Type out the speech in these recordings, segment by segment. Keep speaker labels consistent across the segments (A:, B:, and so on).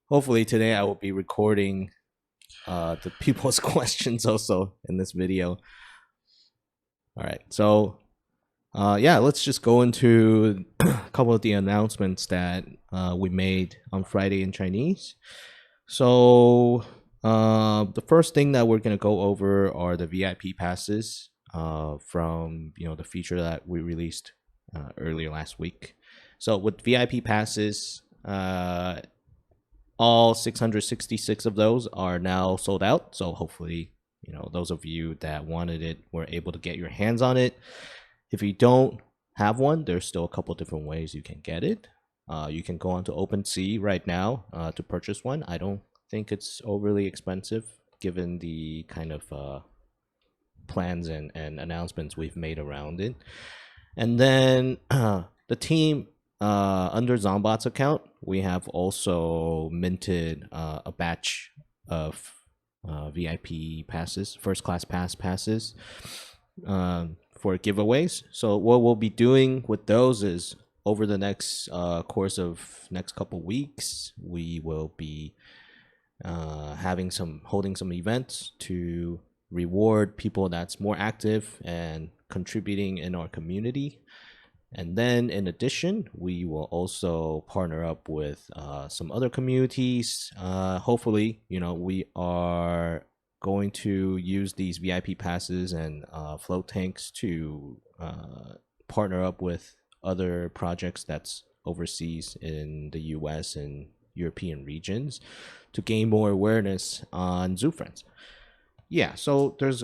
A: hopefully today I will be recording the people's questions also in this video. All right, so yeah, let's just go into a couple of the announcements that we made on Friday in Chinese. So the first thing that we're gonna go over are the VIP passes from the feature that we released earlier last week. So with VIP passes, all 666 of those are now sold out. So hopefully, those of you that wanted it were able to get your hands on it. If you don't have one, there's still a couple different ways you can get it. You can go onto OpenSea right now to purchase one. I don't think it's overly expensive given the kind of plans and announcements we've made around it. And then the team under Zombot's account, we have also minted a batch of VIP passes, first class passes for giveaways. So what we'll be doing with those is over the next course of next couple weeks, we will be holding some events to reward people that's more active and contributing in our community. And then in addition, we will also partner up with some other communities. Hopefully, we are going to use these VIP passes and float tanks to partner up with other projects that's overseas in the US and European regions to gain more awareness on Zoofrenz. Yeah, so there's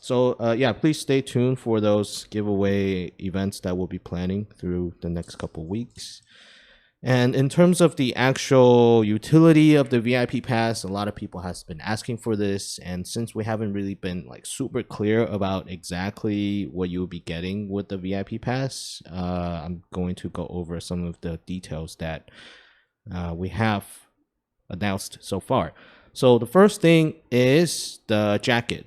A: yeah, please stay tuned for those giveaway events that we'll be planning through the next couple weeks. And in terms of the actual utility of the VIP pass, a lot of people has been asking for this, and since we haven't really been like super clear about exactly what you'll be getting with the VIP pass, I'm going to go over some of the details that we have announced so far. So the first thing is the jacket.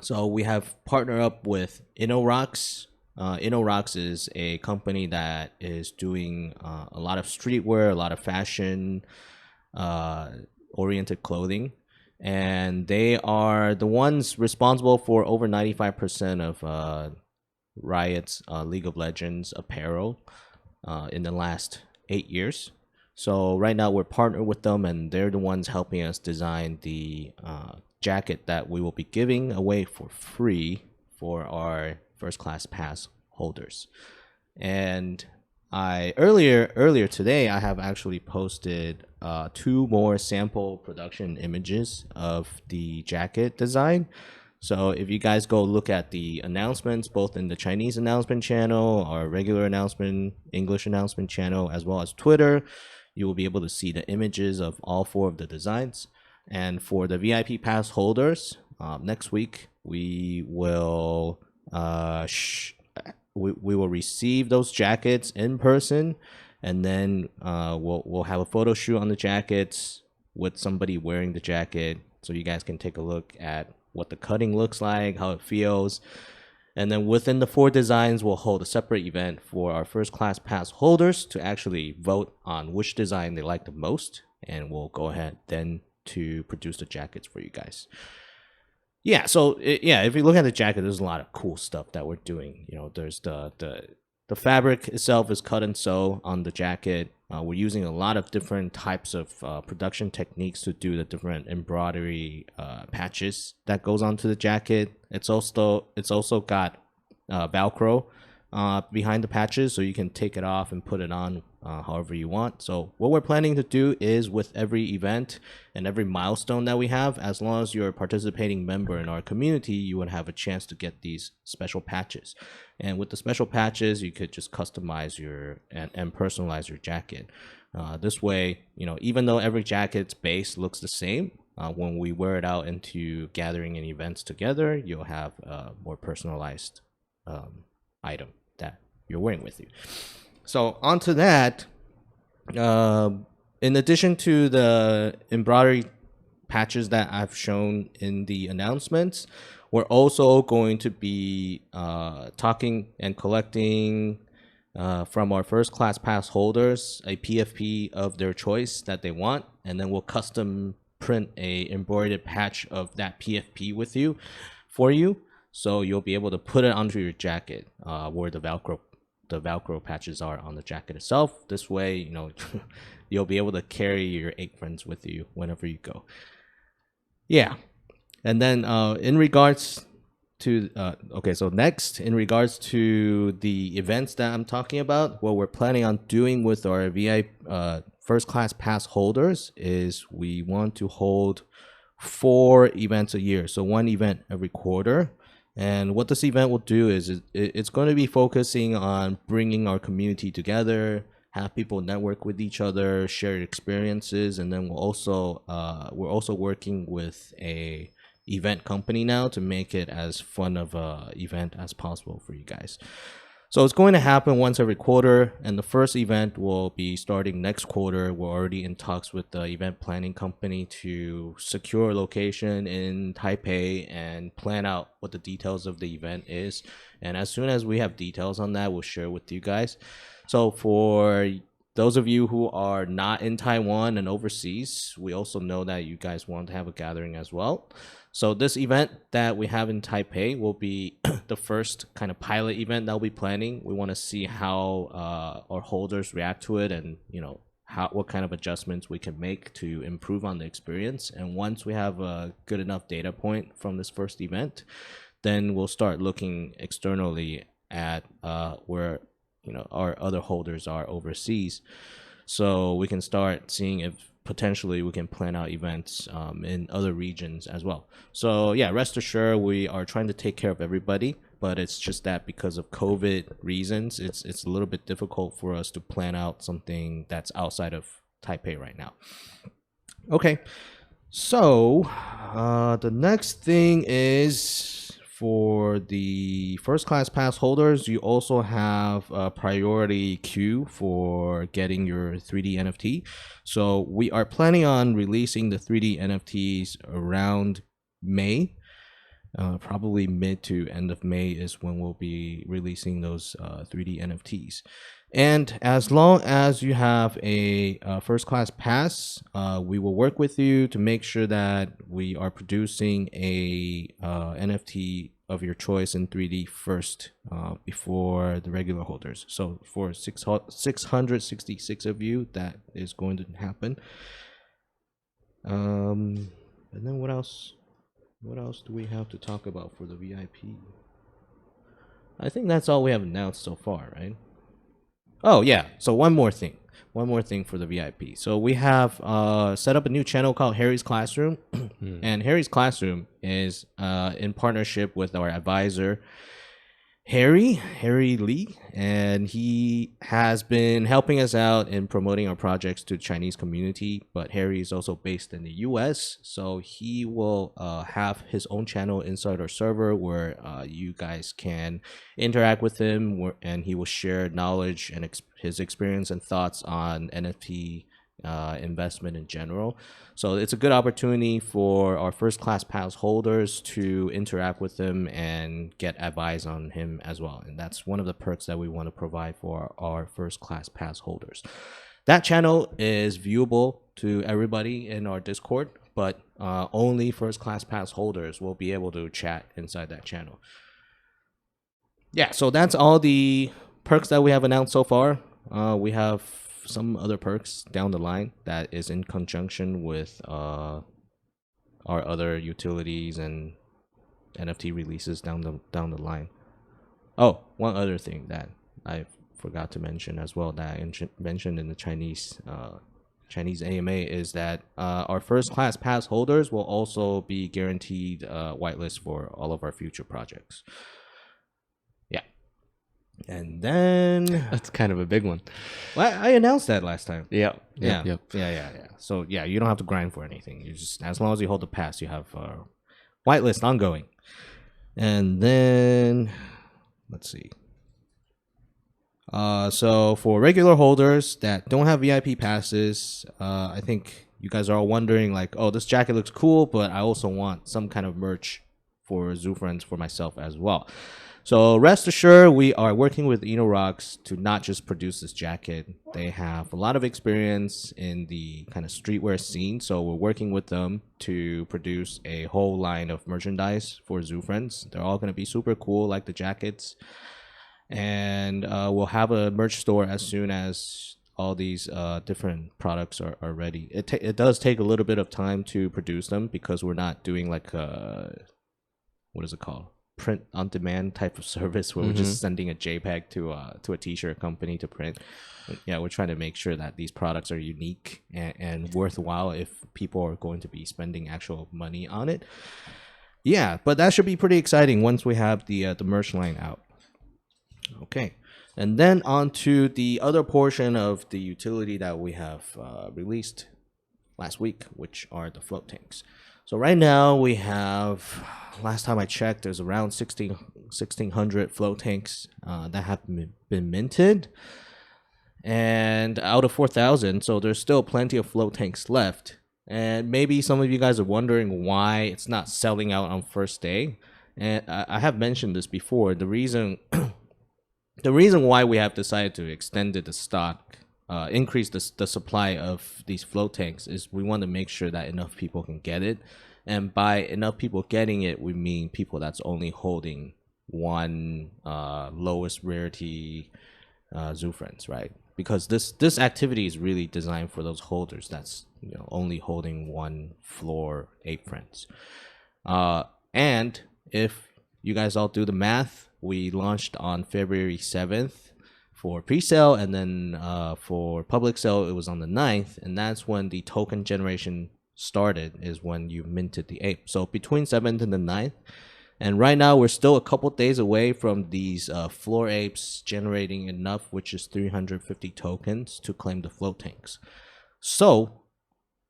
A: So we have partnered up with InnoRocks. InnoRocks is a company that is doing a lot of streetwear, a lot of fashion oriented clothing. And they are the ones responsible for over 95% of Riot's League of Legends apparel in the last 8 years. So right now we're partnered with them, and they're the ones helping us design the jacket that we will be giving away for free for our first class pass holders. And earlier today I have actually posted 2 more sample production images of the jacket design. So if you guys go look at the announcements, both in the Chinese announcement channel, our regular announcement, English announcement channel, as well as Twitter, you will be able to see the images of all 4 of the designs. And for the VIP pass holders, next week we will we will receive those jackets in person, and then we'll have a photo shoot on the jackets with somebody wearing the jacket, so you guys can take a look at what the cutting looks like, how it feels. And then within the 4 designs, we'll hold a separate event for our first class pass holders to actually vote on which design they like the most. And we'll go ahead then to produce the jackets for you guys. Yeah, so if you look at the jacket, there's a lot of cool stuff that we're doing. There's the fabric itself is cut and sew on the jacket. We're using a lot of different types of production techniques to do the different embroidery patches that goes onto the jacket. It's also got Velcro behind the patches, so you can take it off and put it on however you want. So what we're planning to do is, with every event and every milestone that we have, as long as you're a participating member in our community, you would have a chance to get these special patches. And with the special patches, you could just customize and personalize your jacket. This way, even though every jacket's base looks the same, when we wear it out into gathering and events together, you'll have a more personalized item that you're wearing with you. So onto that, in addition to the embroidery patches that I've shown in the announcements, we're also going to be talking and collecting from our first class pass holders a PFP of their choice that they want, and then we'll custom print a embroidered patch of that PFP with you for you, so you'll be able to put it onto your jacket where the Velcro patches are on the jacket itself. This way, you know, you'll be able to carry your 8 friends with you whenever you go. Yeah. And then in regards to okay, so next, in regards to the events that I'm talking about, what we're planning on doing with our VIP first class pass holders is we want to hold 4 events a year, so 1 event every quarter. And what this event will do is it's going to be focusing on bringing our community together, have people network with each other, share experiences, and then we're also working with a event company now to make it as fun of a event as possible for you guys. So it's going to happen once every quarter, and the first event will be starting next quarter. We're already in talks with the event planning company to secure a location in Taipei and plan out what the details of the event is. And as soon as we have details on that, we'll share with you guys. So for those of you who are not in Taiwan and overseas, we also know that you guys want to have a gathering as well. So this event that we have in Taipei will be the first kind of pilot event that we'll be planning. We want to see how our holders react to it, and you know what kind of adjustments we can make to improve on the experience. And once we have a good enough data point from this first event, then we'll start looking externally at where our other holders are overseas, so we can start seeing if potentially we can plan out events in other regions as well. So yeah, rest assured we are trying to take care of everybody, but it's just that because of COVID reasons, it's a little bit difficult for us to plan out something that's outside of Taipei right now. Okay, so the next thing is, for the first class pass holders, you also have a priority queue for getting your 3D NFT. So we are planning on releasing the 3D NFTs around May. Probably mid to end of May is when we'll be releasing those 3D NFTs. And as long as you have a first class pass, we will work with you to make sure that we are producing a NFT of your choice in 3D first before the regular holders. So for 666 of you, that is going to happen. And then what else? What else do we have to talk about for the VIP? I think that's all we have announced so far, right? Oh yeah, so one more thing for the VIP. So we have set up a new channel called Harry's Classroom, and Harry's Classroom is in partnership with our advisor Harry Lee, and he has been helping us out in promoting our projects to the Chinese community. But Harry is also based in the US, so he will have his own channel inside our server where you guys can interact with him, and he will share knowledge and his experience and thoughts on NFT investment in general. So it's a good opportunity for our first class pass holders to interact with him and get advice on him as well. And that's one of the perks that we want to provide for our first class pass holders. That channel is viewable to everybody in our Discord, but only first class pass holders will be able to chat inside that channel. Yeah, so that's all the perks that we have announced so far. We have some other perks down the line that is in conjunction with our other utilities and NFT releases down the line. Oh, one other thing that I forgot to mention as well that I mentioned in the Chinese AMA is that our first class pass holders will also be guaranteed whitelist for all of our future projects. And then
B: that's kind of a big one.
A: Well, I announced that last time.
B: Yeah.
A: So yeah, you don't have to grind for anything. You just, as long as you hold the pass, you have whitelist ongoing. And then let's see. So for regular holders that don't have VIP passes, I think you guys are all wondering like, oh, this jacket looks cool, but I also want some kind of merch for Zoofrenz for myself as well. So rest assured, we are working with Rocks to not just produce this jacket. They have a lot of experience in the kind of streetwear scene, so we're working with them to produce a whole line of merchandise for Zoofrenz. They're all going to be super cool, like the jackets. And we'll have a merch store as soon as all these different products are ready. It does take a little bit of time to produce them because we're not doing like what is it called? Print on demand type of service where we're just sending a JPEG to a t-shirt company to print. Yeah, we're trying to make sure that these products are unique and worthwhile if people are going to be spending actual money on it. Yeah, but that should be pretty exciting once we have the merch line out. Okay, and then on to the other portion of the utility that we have released last week, which are the float tanks. So right now we have, last time I checked, there's around 1,600 float tanks that have been minted. And out of 4,000, so there's still plenty of float tanks left. And maybe some of you guys are wondering why it's not selling out on first day. And I have mentioned this before. The reason why we have decided to extend the stock, increase the supply of these float tanks is we want to make sure that enough people can get it. And by enough people getting it, we mean people that's only holding one lowest rarity Zoofrenz, right? Because this activity is really designed for those holders that's only holding one floor ape friends. And if you guys all do the math, we launched on February 7th for pre-sale, and then for public sale it was on the 9th, and that's when the token generation started, is when you minted the ape. So between 7th and the 9th, and right now we're still a couple days away from these floor apes generating enough, which is 350 tokens to claim the float tanks. So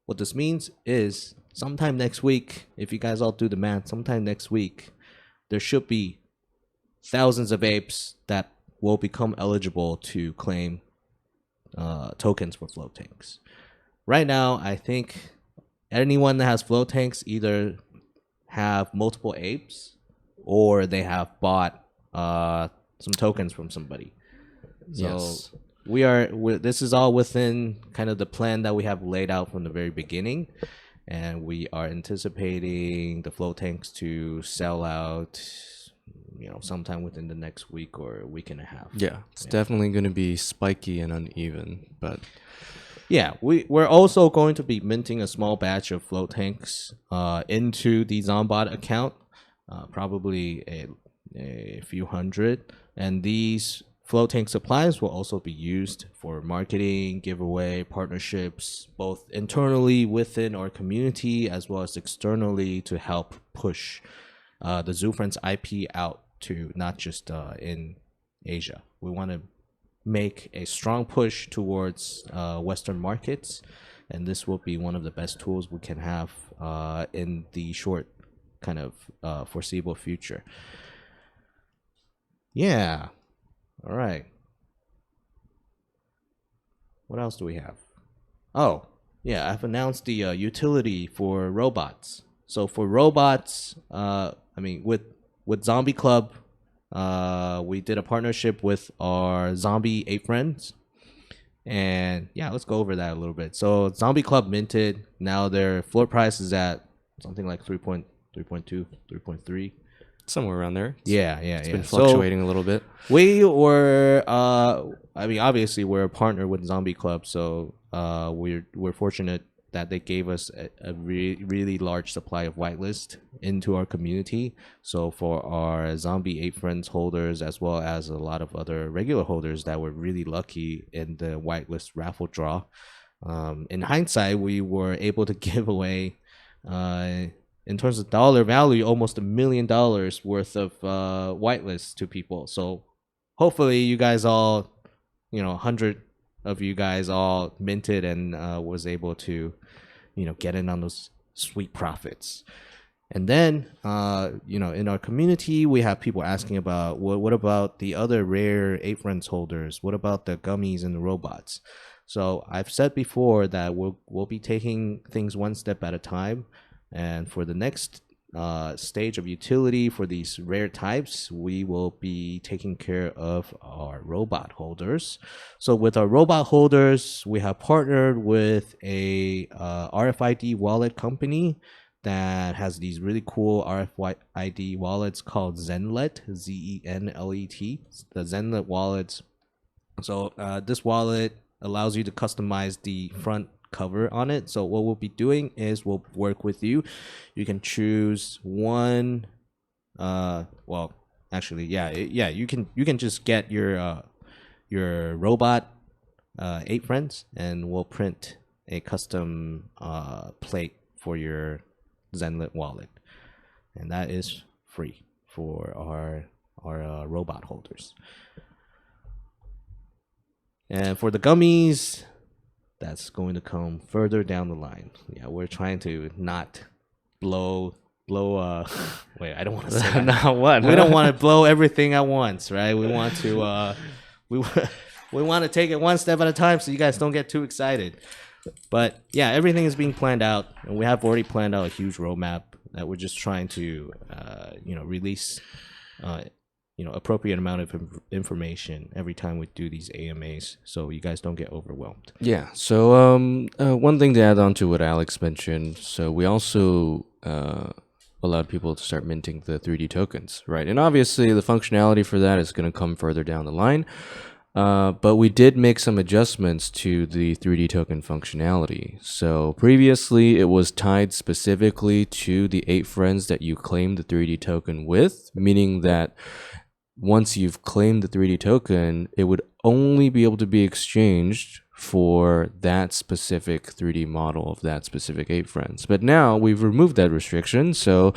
A: what this means is sometime next week, if you guys all do the math, sometime next week there should be thousands of apes that will become eligible to claim tokens for float tanks. Right now, I think anyone that has float tanks either have multiple apes or they have bought some tokens from somebody. So
B: Yes.
A: this is all within kind of the plan that we have laid out from the very beginning, and we are anticipating the float tanks to sell out sometime within the next week or a week and a half.
B: Yeah, it's definitely going to be spiky and uneven, but
A: yeah, we're also going to be minting a small batch of float tanks into the Zombot account, probably a few hundred, and these float tank supplies will also be used for marketing, giveaway, partnerships, both internally within our community as well as externally to help push the Zoofrenz IP out to not just in Asia. We want to make a strong push towards Western markets, and this will be one of the best tools we can have in the short kind of foreseeable future. Yeah. All right. What else do we have? Oh, yeah, I've announced the utility for robots. So for robots, with Zombie Club, we did a partnership with our zombie ape friends. And yeah, let's go over that a little bit. So Zombie Club minted. Now their floor price is at something like 3.2, 3.3.
B: somewhere around there.
A: It's
B: been fluctuating a little bit.
A: We were, obviously we're a partner with Zombie Club, so we're fortunate that they gave us a really large supply of whitelist into our community. So for our zombie ape friends holders, as well as a lot of other regular holders that were really lucky in the whitelist raffle draw, in hindsight, we were able to give away, in terms of dollar value, almost $1 million worth of whitelists to people. So hopefully you guys all, 100 of you guys all minted and was able to, get in on those sweet profits. And then, in our community, we have people asking about, what about the other rare ape friends holders? What about the gummies and the robots? So I've said before that we'll be taking things one step at a time. And for the next stage of utility for these rare types, we will be taking care of our robot holders. So with our robot holders, we have partnered with a RFID wallet company that has these really cool RFID wallets called Zenlet, Zenlet, the Zenlet wallets. So this wallet allows you to customize the front cover on it. So what we'll be doing is we'll work with you. You can choose one. Well, actually, yeah. You can just get your robot 8 friends, and we'll print a custom plate for your Zenlit wallet, and that is free for our robot holders. And for the gummies, that's going to come further down the line. Yeah, we're trying to not blow wait, I don't want to say that.
B: Not what?
A: We don't want to blow everything at once, right? We want to we we want to take it one step at a time so you guys don't get too excited. But yeah, everything is being planned out, and we have already planned out a huge roadmap that we're just trying to release appropriate amount of information every time we do these AMAs, so you guys don't get overwhelmed.
B: Yeah. So one thing to add on to what Alex mentioned. So we also allowed people to start minting the 3D tokens, right? And obviously the functionality for that is going to come further down the line. But we did make some adjustments to the 3D token functionality. So previously it was tied specifically to the 8 friends that you claimed the 3D token with, meaning that once you've claimed the 3D token, it would only be able to be exchanged for that specific 3D model of that specific 8 friends. But now we've removed that restriction. So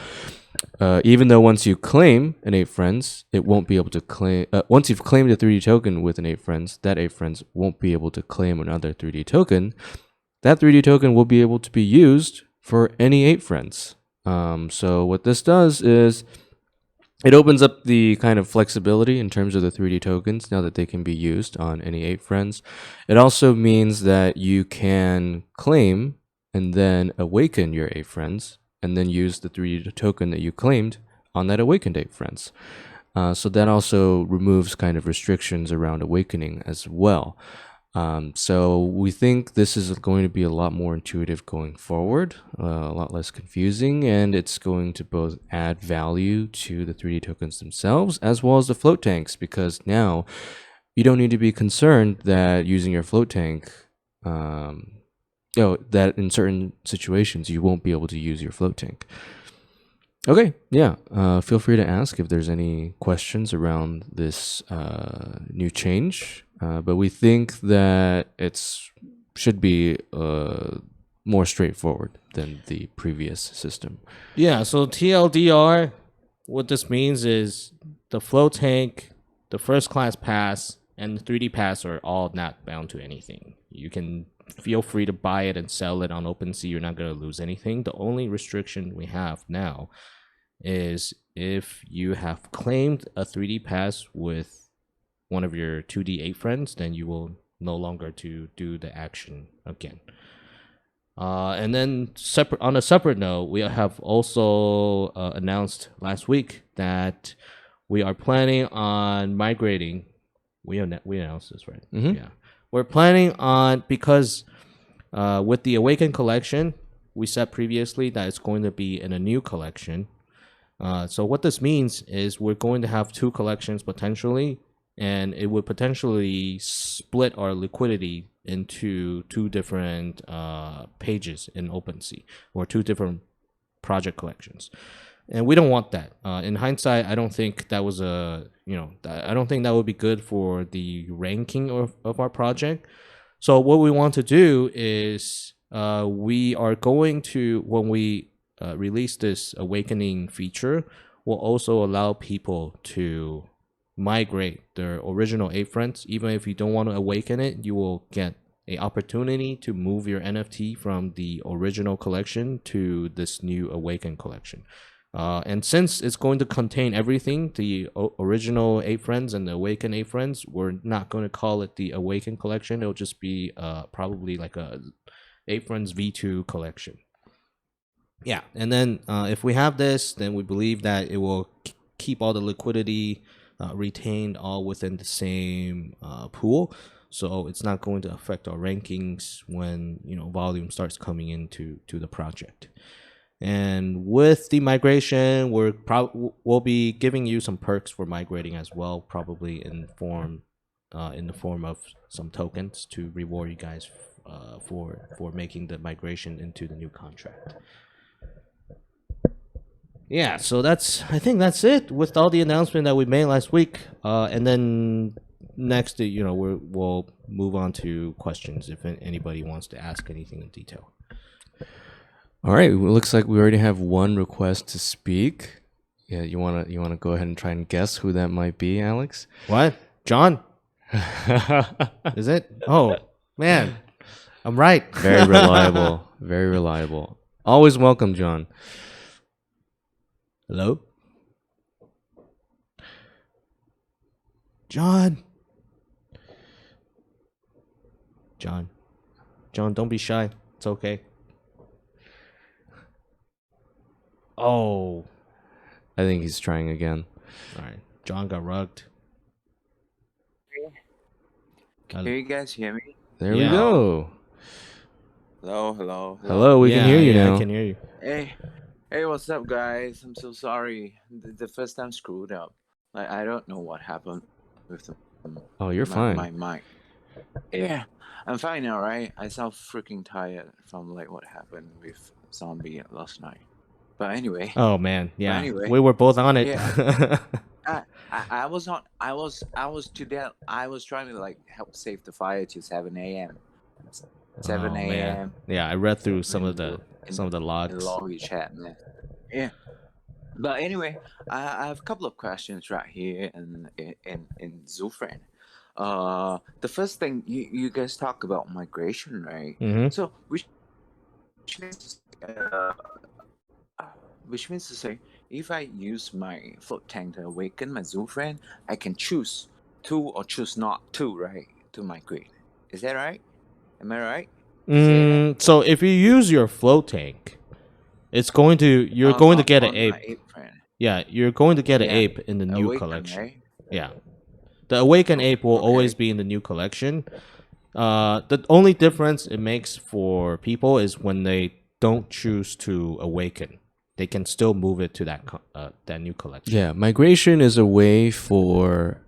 B: even though once you claim an 8 friends, it won't be able to claim. Once you've claimed a 3D token with an 8 friends, that 8 friends won't be able to claim another 3D token. That 3D token will be able to be used for any 8 friends. So what this does is it opens up the kind of flexibility in terms of the 3D tokens now that they can be used on any 8 friends. It also means that you can claim and then awaken your 8 friends and then use the 3D token that you claimed on that awakened 8 friends. So that also removes kind of restrictions around awakening as well. So we think this is going to be a lot more intuitive going forward, a lot less confusing, and it's going to both add value to the 3D tokens themselves as well as the float tanks, because now you don't need to be concerned that using your float tank, that in certain situations you won't be able to use your float tank. Okay, yeah. Feel free to ask if there's any questions around this new change. But we think that it should be more straightforward than the previous system.
A: Yeah, so TLDR, what this means is the flow tank, the first class pass, and the 3D pass are all not bound to anything. You can feel free to buy it and sell it on OpenSea. You're not going to lose anything. The only restriction we have now is if you have claimed a 3D pass with one of your 2D 8 friends, then you will no longer to do the action again. And then on a separate note, we have also announced last week that we are planning on migrating. We announced this, right?
B: Mm-hmm.
A: Yeah. We're planning on, because with the Awaken collection, we said previously that it's going to be in a new collection. So what this means is we're going to have 2 collections potentially, and it would potentially split our liquidity into 2 different pages in OpenSea, or 2 different project collections. And we don't want that. In hindsight, I don't think that was I don't think that would be good for the ranking of our project. So what we want to do is we are going to, when we release this awakening feature, we'll also allow people to migrate their original 8 friends. Even if you don't want to awaken it, you will get an opportunity to move your NFT from the original collection to this new awaken collection. And since it's going to contain everything, the original 8 friends and the awaken 8 friends, we're not going to call it the awaken collection. It'll just be probably like a 8 friends V2 collection. Yeah, and then if we have this, then we believe that it will keep all the liquidity retained all within the same pool, so it's not going to affect our rankings when volume starts coming into the project. And with the migration, we'll be giving you some perks for migrating as well, probably in the form of some tokens to reward you guys for making the migration into the new contract. Yeah, so I think that's it with all the announcement that we made last week. And then next, we'll move on to questions if anybody wants to ask anything in detail.
B: All right, it looks like we already have one request to speak. Yeah, you wanna go ahead and try and guess who that might be, Alex?
A: What? John? Is it? Oh, man. I'm right.
B: Very reliable. Very reliable. Always welcome, John.
A: Hello? John. John, don't be shy. It's okay. Oh.
B: I think he's trying again.
A: All right. John got rugged.
C: Can you guys hear me?
B: There we go.
C: Hello.
B: We can hear you now.
A: I can hear you.
C: Hey, what's up, guys? I'm so sorry. The first time screwed up. Like, I don't know what happened with
B: Oh, you're fine.
C: my mic. Yeah, I'm fine now, right? I sound freaking tired from like what happened with Zombie last night. But anyway.
A: Oh man, yeah.
C: Anyway,
A: we were both on it.
C: Yeah. I was to that. I was trying to like help save the fire to 7 a.m. 7
A: Oh,
C: a.m.
A: man. Yeah, I read through some of the logs.
C: In the lobby chat, man. Yeah. But anyway, I have a couple of questions right here in Zoofrenz. The first thing you guys talk about migration, right?
A: Mm-hmm.
C: So which means to say, if I use my float tank to awaken my Zoofrenz, I can choose to or choose not to, right? To migrate. Is that right? Am I right?
A: So if you use your float tank, it's going to you're going to get an ape. Yeah, you're going to get an ape in the new
C: Awaken,
A: collection.
C: right?
A: Yeah, the awakened ape will always be in the new collection. The only difference it makes for people is when they don't choose to awaken, they can still move it to that new collection.
B: Yeah, migration is a way for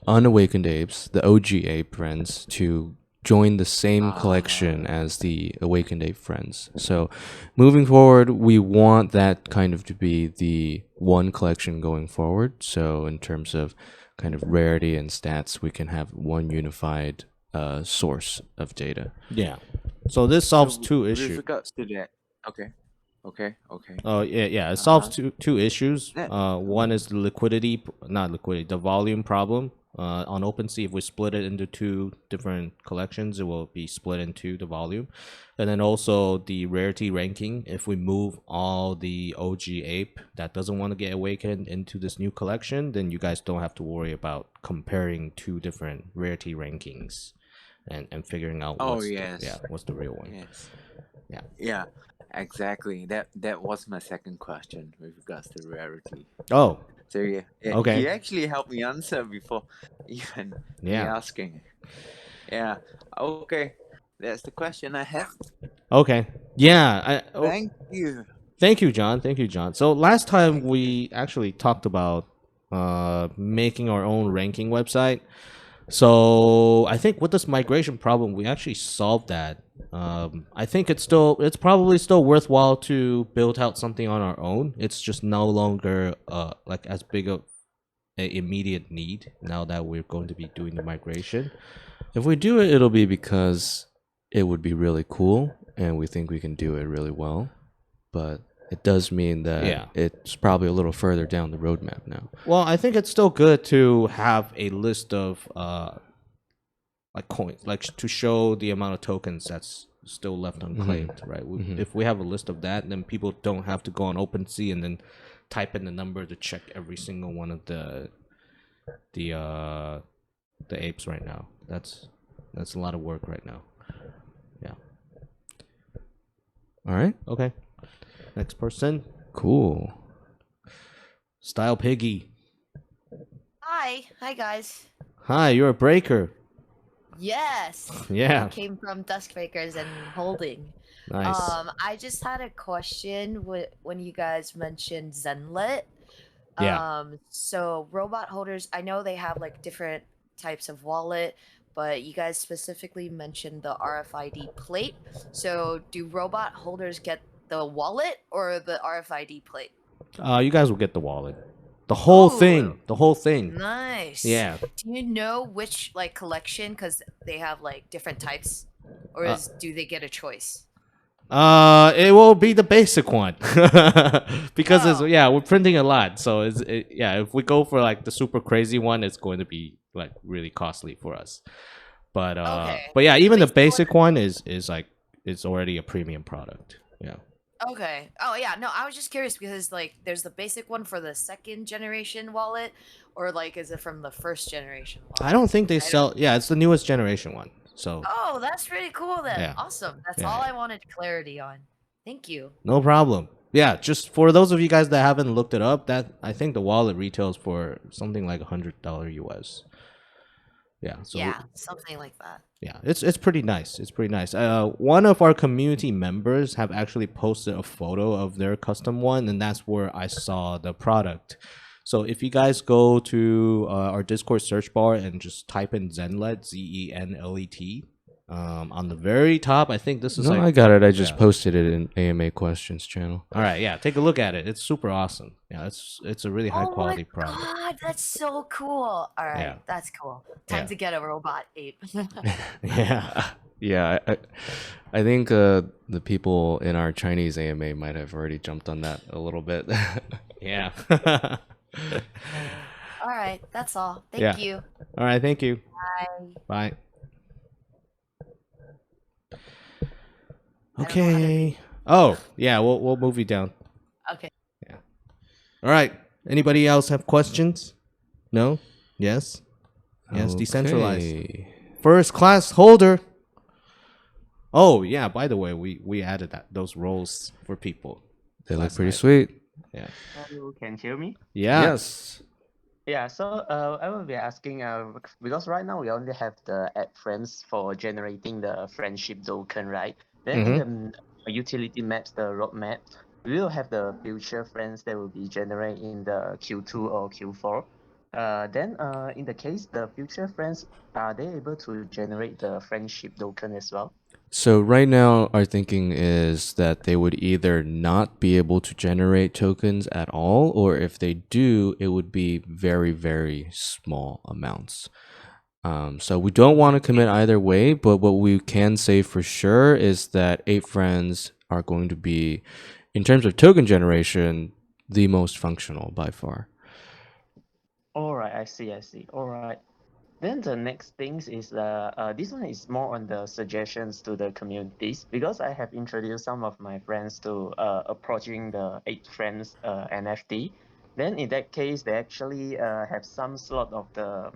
B: unawakened apes, the OG ape friends, to join the same collection as the awakened ape friends. So moving forward, we want that kind of to be the one collection going forward. So in terms of kind of rarity and stats, we can have one unified source of data.
A: Yeah. So this solves two issues.
C: With regards to that, okay.
A: Oh yeah. It solves two issues. One is the the volume problem. On OpenSea, if we split it into two different collections, it will be split into the volume. And then also the rarity ranking. If we move all the OG ape that doesn't want to get awakened into this new collection, then you guys don't have to worry about comparing two different rarity rankings and figuring out what's the real one.
C: Yes.
A: Yeah.
C: Exactly. That was my second question with regards to rarity.
A: Oh.
C: So yeah,
A: okay.
C: You actually helped me answer before even me asking. Yeah. Okay. That's the question I have.
A: Okay. Yeah.
C: Thank you.
A: Thank you, John. So last time we actually talked about making our own ranking website. So I think with this migration problem, we actually solved that. I think it's probably still worthwhile to build out something on our own. It's just no longer like as big of an immediate need now that we're going to be doing the migration.
B: If we do it, it'll be because it would be really cool and we think we can do it really well. But it does mean that it's probably a little further down the roadmap now.
A: Well, I think it's still good to have a list of like coins, like to show the amount of tokens that's still left unclaimed, right? If we have a list of that, then people don't have to go on OpenSea and then type in the number to check every single one of the apes right now. That's a lot of work right now. Yeah.
B: All right.
A: Okay. Next person.
B: Cool.
A: Style Piggy.
D: Hi guys.
A: Hi, you're a breaker.
D: Yes.
A: Yeah.
D: I came from Duskbreakers and Holding.
A: Nice.
D: I just had a question when you guys mentioned Zenlit.
A: Yeah.
D: So robot holders, I know they have like different types of wallet, but you guys specifically mentioned the RFID plate. So do robot holders get the wallet or the RFID plate?
A: You guys will get the wallet. The whole thing. The whole thing.
D: Nice.
A: Yeah.
D: Do you know which like collection? Because they have like different types, or do they get a choice?
A: It will be the basic one because
D: Oh.
A: we're printing a lot. So if we go for like the super crazy one, it's going to be like really costly for us. But
D: Okay.
A: but yeah, even the
D: basic
A: basic one is like it's already a premium product. Yeah.
D: Okay. Oh yeah. No, I was just curious because like there's the basic one for the second generation wallet, or like is it from the first generation wallet?
A: I don't think they sell. Yeah, it's the newest generation one. So
D: Oh, that's pretty cool then.
A: Yeah.
D: Awesome. That's
A: Yeah,
D: all
A: yeah.
D: I wanted clarity on. Thank you.
A: no problem. Yeah, just for those of you guys that haven't looked it up, that I think the wallet retails for something like $100 US. Yeah. So
D: Yeah, something like that.
A: yeah, it's pretty nice. It's pretty nice. One of our community members have actually posted a photo of their custom one, and that's where I saw the product. So if you guys go to our Discord search bar and just type in Zenlet, Zenlet, on the very top, I think this is
B: No,
A: like.
B: I got it. I just
A: yeah.
B: posted it in AMA questions channel.
A: All right, yeah, take a look at it. It's super awesome. Yeah, it's a really high quality
D: Oh my
A: product.
D: god, that's so cool. All right,
A: Yeah.
D: that's cool. Time
A: Yeah.
D: to get a robot ape.
A: Yeah.
B: Yeah, I think the people in our Chinese AMA might have already jumped on that a little bit.
A: Yeah.
D: All right, that's all. Thank
A: Yeah.
D: you.
A: All right, thank you.
D: Bye.
A: Bye.
D: I don't know how to
A: Okay. Oh, yeah, we'll move you down.
D: Okay.
A: All right. Anybody else have questions? No? Yes? Yes, decentralized.
B: Okay.
A: First class holder. Oh, yeah, by the way, we added those roles for people.
B: They look
A: last
B: pretty
A: night.
B: sweet.
A: Yeah.
E: You can hear me?
A: Yeah.
B: Yes.
E: Yeah, so I will be asking because right now we only have the add friends for generating the friendship token, right? Then in the utility maps, the roadmap, we will have the future friends that will be generated in the Q2 or Q4. Then in the case the future friends, are they able to generate the friendship token as well?
B: So right now, our thinking is that they would either not be able to generate tokens at all, or if they do, it would be very, very small amounts. So we don't want to commit either way, but what we can say for sure is that 8 friends are going to be, in terms of token generation, the most functional by far.
E: All right, I see. All right. Then the next things is this one is more on the suggestions to the communities because I have introduced some of my friends to approaching the 8 friends NFT. Then in that case, they actually have some sort of the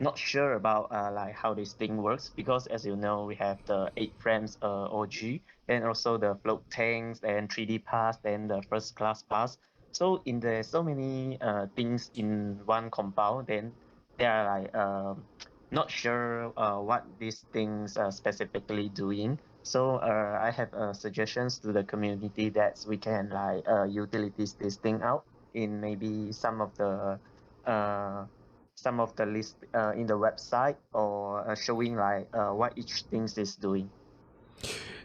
E: not sure about like how this thing works because as you know we have the 8 friends OG and also the float tanks and 3D pass and the first class pass. So in the so many things in one compound, then they are like not sure what these things are specifically doing. So I have suggestions to the community that we can like utilities this thing out in maybe some of the list in the website or showing like what each things is doing.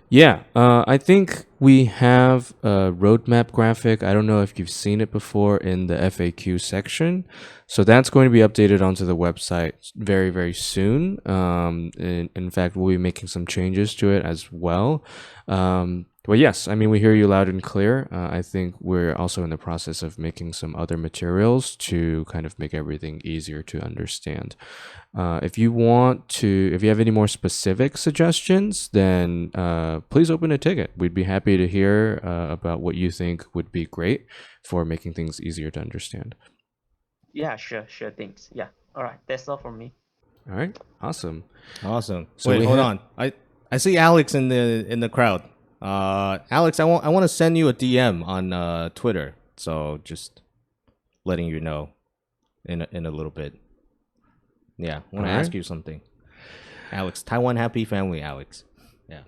B: Yeah, I think we have a roadmap graphic. I don't know if you've seen it before in the FAQ section. So that's going to be updated onto the website very, very soon. In fact, we'll be making some changes to it as well. But yes, I mean, we hear you loud and clear. I think we're also in the process of making some other materials to kind of make everything easier to understand. If you have any more specific suggestions, then please open a ticket. We'd be happy to hear about what you think would be great for making things easier to understand.
E: Yeah, sure things. Yeah, all right, that's all from me.
B: All right, awesome.
A: Awesome.
B: So
A: Wait,
B: we
A: hold
B: ha-
A: on. I see Alex in the crowd. Alex, I want to send you a DM on Twitter. So just letting you know in a little bit. Yeah, I want to ask you something. Alex, Taiwan happy family, Alex. Yeah.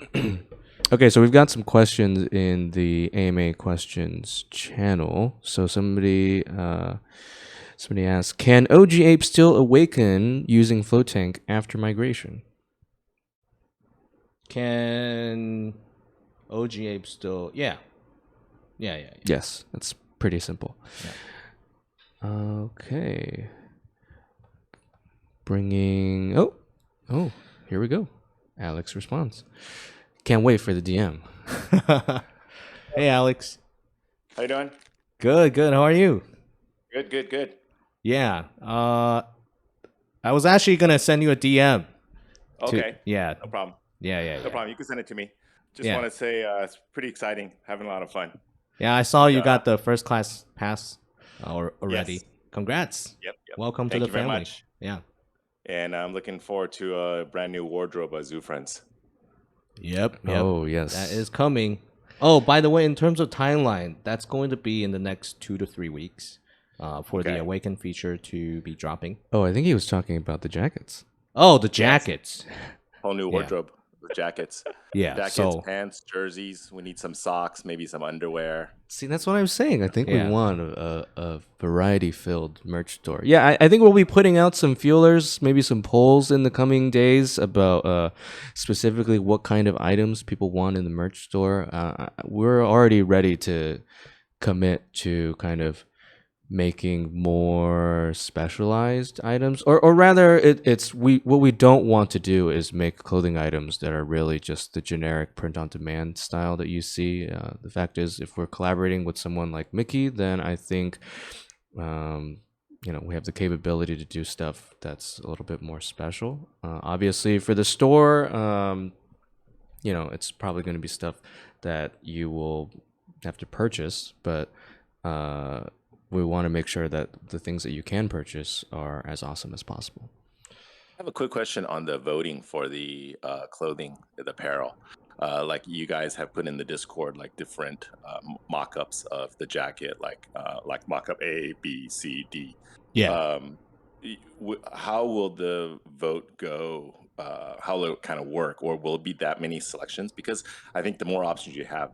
B: Okay, so we've got some questions in the AMA questions channel. So somebody asked, can OG Ape still awaken using float tank after migration?
A: Can OG Ape still? Yeah.
B: Yes, that's pretty simple. Yeah. Okay. Bringing. Oh, here we go. Alex responds. Can't wait for the DM.
A: Hey, Alex.
F: How you doing?
A: Good. How are you?
F: Good.
A: Yeah. I was actually gonna send you a DM.
F: Okay.
A: Yeah.
F: No problem.
A: Yeah.
F: No problem. You can send it to me. Just
A: Yeah.
F: want to say it's pretty exciting. Having a lot of fun.
A: Yeah, I saw you got the first class pass already.
F: Yes.
A: Congrats.
F: Yep.
A: Welcome
F: Thank
A: to
F: you
A: the
F: very
A: family.
F: much.
A: Yeah.
F: And I'm looking forward to a brand new wardrobe by Zoofrenz.
A: Yep.
B: Oh, yes.
A: That is coming. Oh, by the way, in terms of timeline, that's going to be in the next 2 to 3 weeks for the Awaken feature to be dropping.
B: Oh, I think he was talking about the jackets.
A: Oh, the jackets.
F: Whole new wardrobe with jackets.
A: Yeah.
F: Jackets,
A: So
F: pants, jerseys. We need some socks, maybe some underwear.
B: See, that's what I'm saying. I think we
A: Yeah.
B: want a variety-filled merch store. Yeah, I think we'll be putting out some feelers, maybe some polls in the coming days about specifically what kind of items people want in the merch store. We're already ready to commit to kind of making more specialized items, or rather, what we don't want to do is make clothing items that are really just the generic print-on-demand style that you see. The fact is, if we're collaborating with someone like Mickey, then I think we have the capability to do stuff that's a little bit more special. Obviously, for the store, it's probably going to be stuff that you will have to purchase, but we want to make sure that the things that you can purchase are as awesome as possible.
F: I have a quick question on the voting for the clothing, the apparel. Like you guys have put in the Discord, like different mock-ups of the jacket, like mock-up A, B, C, D.
A: yeah.
F: How will the vote go? How will it kind of work, or will it be that many selections? Because I think the more options you have,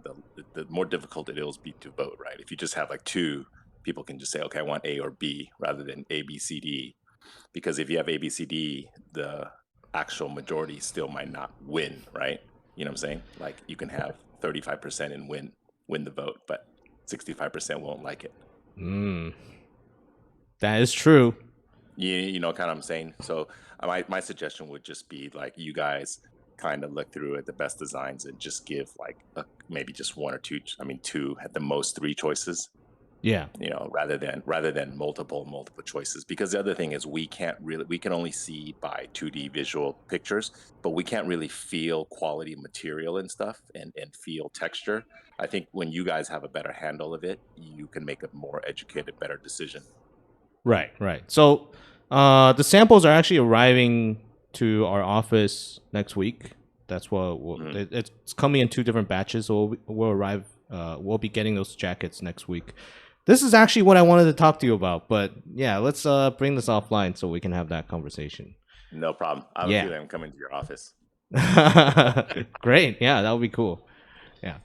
F: the more difficult it will be to vote, right? If you just have like two, people can just say, okay, I want A or B rather than A, B, C, D. Because if you have A, B, C, D, the actual majority still might not win, right? You know what I'm saying? Like you can have 35% and win the vote, but 65% won't like it.
A: That is true.
F: You know kind of what I'm saying? So my suggestion would just be like you guys kind of look through at the best designs and just give like maybe just one or two, two at the most, three choices.
A: Yeah.
F: Rather than multiple choices. Because the other thing is we can only see by 2D visual pictures, but we can't really feel quality material and stuff and feel texture. I think when you guys have a better handle of it, you can make a more educated, better decision.
A: Right. So the samples are actually arriving to our office next week. That's what it's coming in 2 different batches, so we'll arrive. We'll be getting those jackets next week. This is actually what I wanted to talk to you about, but yeah, let's bring this offline so we can have that conversation.
F: No problem. I have a feeling I'm coming to your office.
A: Great. Yeah, that would be cool. Yeah.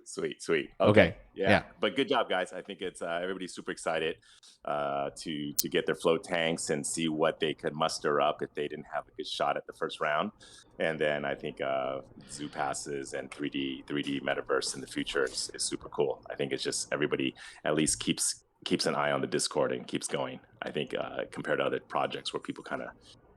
F: Sweet.
A: Okay.
F: Yeah. But good job, guys. I think it's everybody's super excited to get their float tanks and see what they could muster up if they didn't have a good shot at the first round. And then I think Zoo passes and 3D metaverse in the future is super cool. I think it's just everybody at least keeps an eye on the Discord and keeps going. I think compared to other projects where people kind of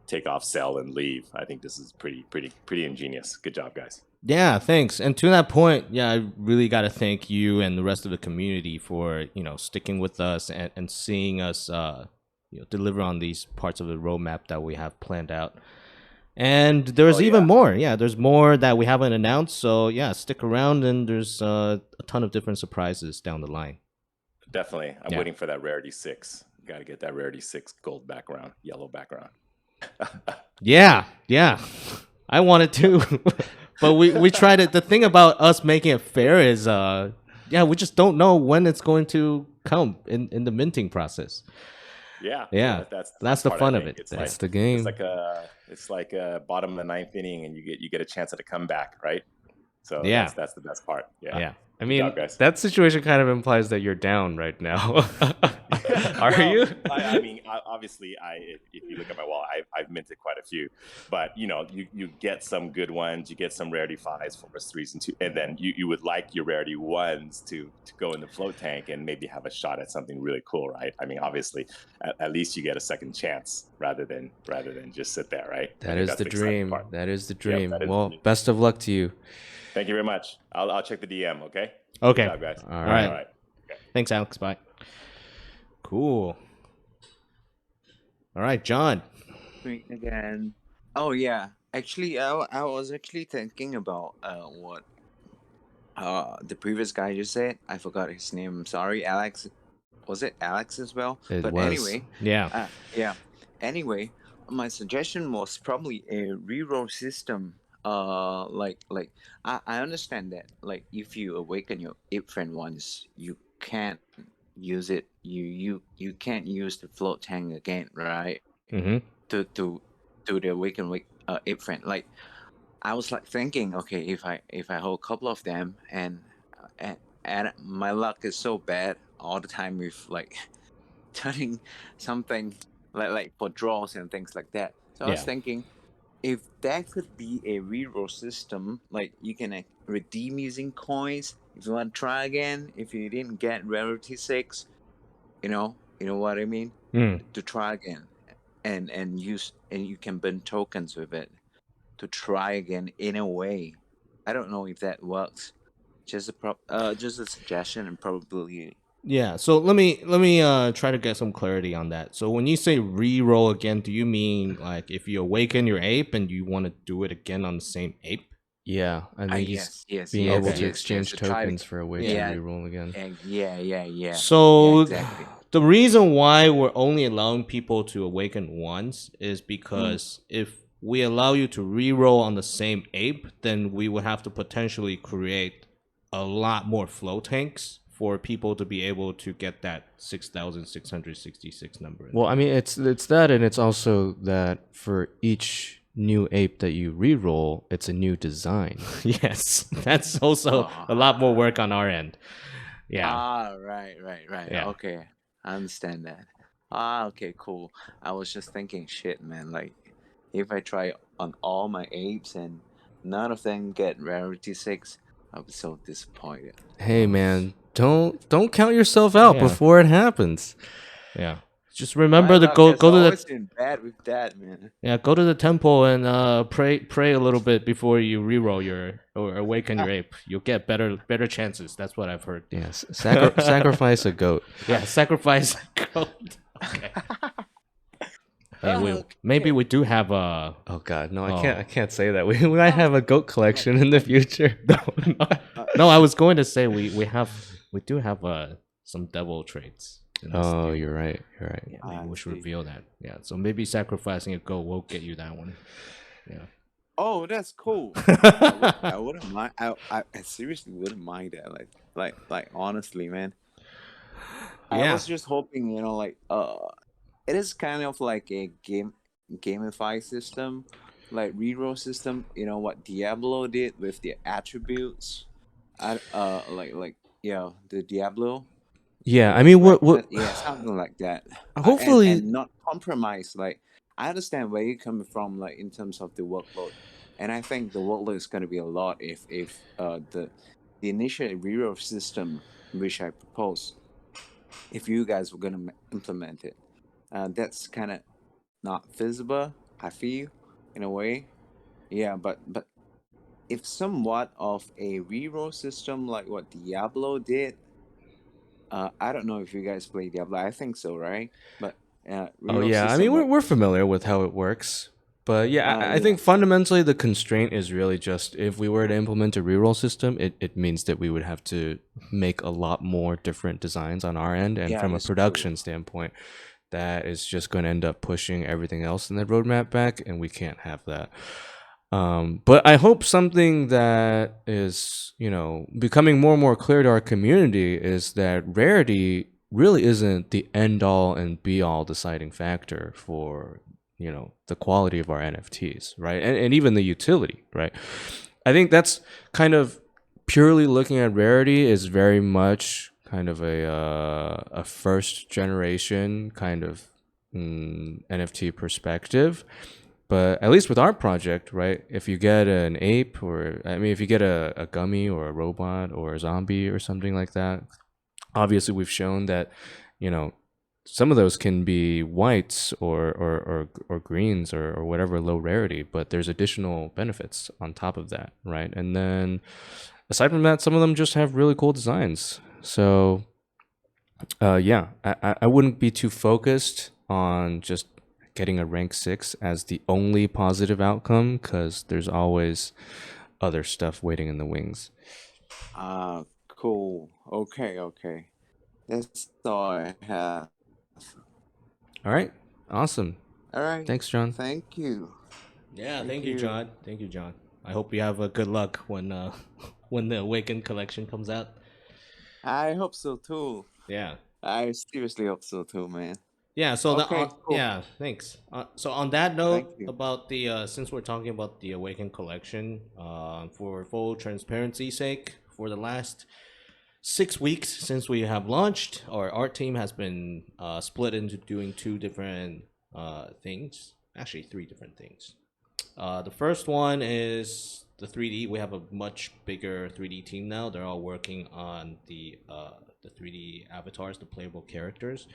F: take off, sell, and leave, I think this is pretty ingenious. Good job, guys.
A: Yeah, thanks. And to that point, yeah, I really got to thank you and the rest of the community for, sticking with us and seeing us, deliver on these parts of the roadmap that we have planned out. And there's even more. Yeah, there's more that we haven't announced. So, yeah, stick around and there's a ton of different surprises down the line.
F: Definitely. I'm waiting for that Rarity 6. Got to get that Rarity 6 gold background, yellow background.
A: Yeah. I want it too. but we tried it. The thing about us making it fair is, we just don't know when it's going to come in the minting process.
F: Yeah,
A: Yeah, that's the
F: part,
A: fun
F: I
A: of
F: think.
A: it.
F: It's
B: That's
F: like
B: the game.
F: it's like a bottom of the ninth inning, and you get a chance at a comeback, right? So
A: Yeah.
F: that's the best part. Yeah.
A: Yeah.
B: I
F: Good
B: mean,
F: job, guys.
B: that situation kind of implies that you're down right now. Are
F: Well,
B: you?
F: I mean, obviously, if you look at my wall, I've minted quite a few, but you get some good ones, you get some rarity 5s, 4s, 3s, and 2, and then you would like your rarity 1s to go in the float tank and maybe have a shot at something really cool, right? I mean, obviously, at least you get a second chance rather than just sit there, right? I
B: That
F: think
B: is
F: that's
B: the
F: exciting
B: dream.
F: part.
B: That is the
F: Yep,
B: dream.
F: that is the
B: Well,
F: dream.
B: best of luck to you.
F: Thank you very much. I'll check the DM. Okay.
A: Okay.
F: Good job, guys.
B: All
A: All
B: right.
A: right.
F: All right.
A: Thanks, Alex. Bye. Cool. All right, John.
C: Me again. Oh yeah. Actually, I was actually thinking about what the previous guy just said. I forgot his name. I'm sorry, Alex. Was it Alex as well?
B: It
C: But
B: was.
C: anyway,
A: Yeah.
C: yeah. Anyway, my suggestion was probably a reroll system. Like I understand that like if you awaken your ape friend once, you can't use it. You can't use the float tank again, right?
A: Mm-hmm.
C: To the awaken ape friend. Like I was like thinking, okay, if I hold a couple of them and my luck is so bad all the time with like turning something like for draws and things like that. So I was
A: Yeah.
C: thinking if that could be a reroll system, like you can redeem using coins if you want to try again. If you didn't get rarity 6, you know what I mean,
A: Mm.
C: to try again, and use and you can burn tokens with it to try again in a way. I don't know if that works. Just a suggestion and probably.
A: Yeah. So let me try to get some clarity on that. So when you say re-roll again, do you mean like if you awaken your ape and you want to do it again on the same ape?
B: Yeah, at least
C: Yes,
B: being
C: yes,
B: able to
C: yes,
B: exchange
C: yes, to try to-
B: tokens for a way
C: Yeah.
B: to reroll again.
C: Yeah.
A: So
C: exactly.
A: the reason why we're only allowing people to awaken once is because if we allow you to re-roll on the same ape, then we would have to potentially create a lot more flow tanks for people to be able to get that 6,666 number.
B: Well, I mean, it's that, and it's also that for each new ape that you reroll, it's a new design.
A: Yes, that's also a lot more work on our end. Yeah.
C: Right.
A: Yeah.
C: Okay, I understand that. Okay, cool. I was just thinking, shit, man. Like, if I try on all my apes and none of them get rarity 6, I'll be so disappointed.
B: Hey, man, don't count yourself out
A: Yeah.
B: before it happens.
A: Yeah. Just remember
C: My
A: to
C: luck
A: go
C: has
A: to
C: always
A: the
C: been bad with that, man.
A: go to the temple and pray a little bit before you reroll or awaken your ape. You'll get better chances. That's what I've heard.
B: Yes, sacrifice a goat.
A: Yeah, sacrifice a goat. Okay. Hey, maybe we do have a.
B: Oh God, no,
A: Oh.
B: I can't say that. We might have a goat collection in the future.
A: No, I was going to say we do have some devil traits. in this
B: Oh,
A: deal.
B: you're right. You're right.
A: Yeah, maybe we should
C: see.
A: reveal that. Yeah, so maybe sacrificing a goat will get you that one. Yeah.
C: Oh, that's cool. I wouldn't mind. I seriously wouldn't mind that. Like honestly, man. I
A: Yeah.
C: was just hoping, it is kind of like a gamify system, like reroll system. You know what Diablo did with the attributes. The Diablo.
B: Yeah, I mean, what
C: something like that.
B: Hopefully-
C: and not compromise. Like I understand where you're coming from, like in terms of the workload, and I think the workload is going to be a lot if the initial reroll system which I proposed, if you guys were going to implement it, that's kind of not feasible. I feel in a way, yeah, but if somewhat of a reroll system like what Diablo did. I don't know if you guys play Diablo. I think so, right? But
B: Oh
C: reroll
B: yeah, I
C: system,
B: mean
C: like-
B: we're familiar with how it works, but yeah, I
C: yeah.
B: think fundamentally the constraint is really just if we were to implement a reroll system, it means that we would have to make a lot more different designs on our end, and
C: Yeah,
B: from a
C: that's true.
B: production standpoint, that is just going to end up pushing everything else in the roadmap back, and we can't have that. But I hope something that is, becoming more and more clear to our community is that rarity really isn't the end all and be all deciding factor for, the quality of our NFTs, right? And even the utility, right? I think that's kind of purely looking at rarity is very much kind of a first generation kind of NFT perspective. But at least with our project, right? If you get an ape, or I mean, if you get a gummy or a robot or a zombie or something like that, obviously we've shown that, some of those can be whites or greens or whatever low rarity, but there's additional benefits on top of that, right? And then aside from that, some of them just have really cool designs. So yeah, I wouldn't be too focused on just getting a rank 6 as the only positive outcome, because there's always other stuff waiting in the wings.
C: Cool. Okay. That's all I have.
B: All right, awesome.
C: All right.
B: Thanks, John.
C: Thank you.
A: Yeah,
C: Thank
A: thank you,
C: you.
A: John. Thank you, John. I hope you have a good luck when when the Awakened collection comes out.
C: I hope so too.
A: Yeah.
C: I seriously hope so too, man.
A: Yeah, so
C: Okay, cool.
A: yeah, thanks. So on that
C: Thank
A: note,
C: you.
A: about the since we're talking about the Awakened collection, for full transparency's sake, for the last 6 weeks since we have launched, our art team has been split into doing two different things. Actually, three different things. The first one is the 3D. We have a much bigger 3D team now. They're all working on the 3D avatars, the playable characters.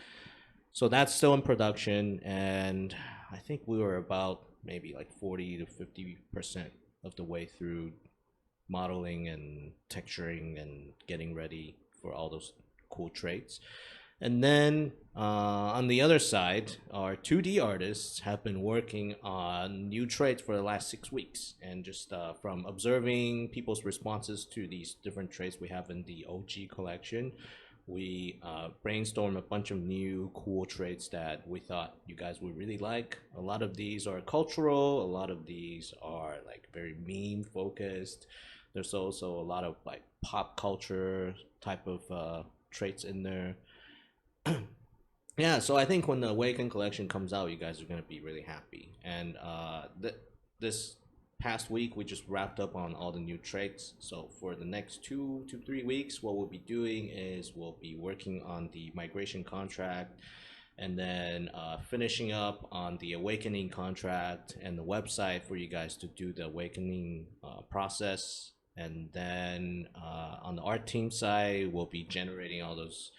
A: So that's still in production, and I think we were about maybe like 40 to 50% of the way through modeling and texturing and getting ready for all those cool traits. And then on the other side, our 2D artists have been working on new traits for the last 6 weeks. And just from observing people's responses to these different traits we have in the OG collection, we brainstormed a bunch of new cool traits that we thought you guys would really like. A lot of these are cultural, a lot of these are like very meme focused. There's also a lot of like pop culture type of traits in there. Yeah, so I think when the Awaken collection comes out, you guys are gonna be really happy. And this past week, we just wrapped up on all the new traits. So for the next 2 to 3 weeks, what we'll be doing is we'll be working on the migration contract, and then finishing up on the awakening contract and the website for you guys to do the awakening process. And then on the art team side, we'll be generating all those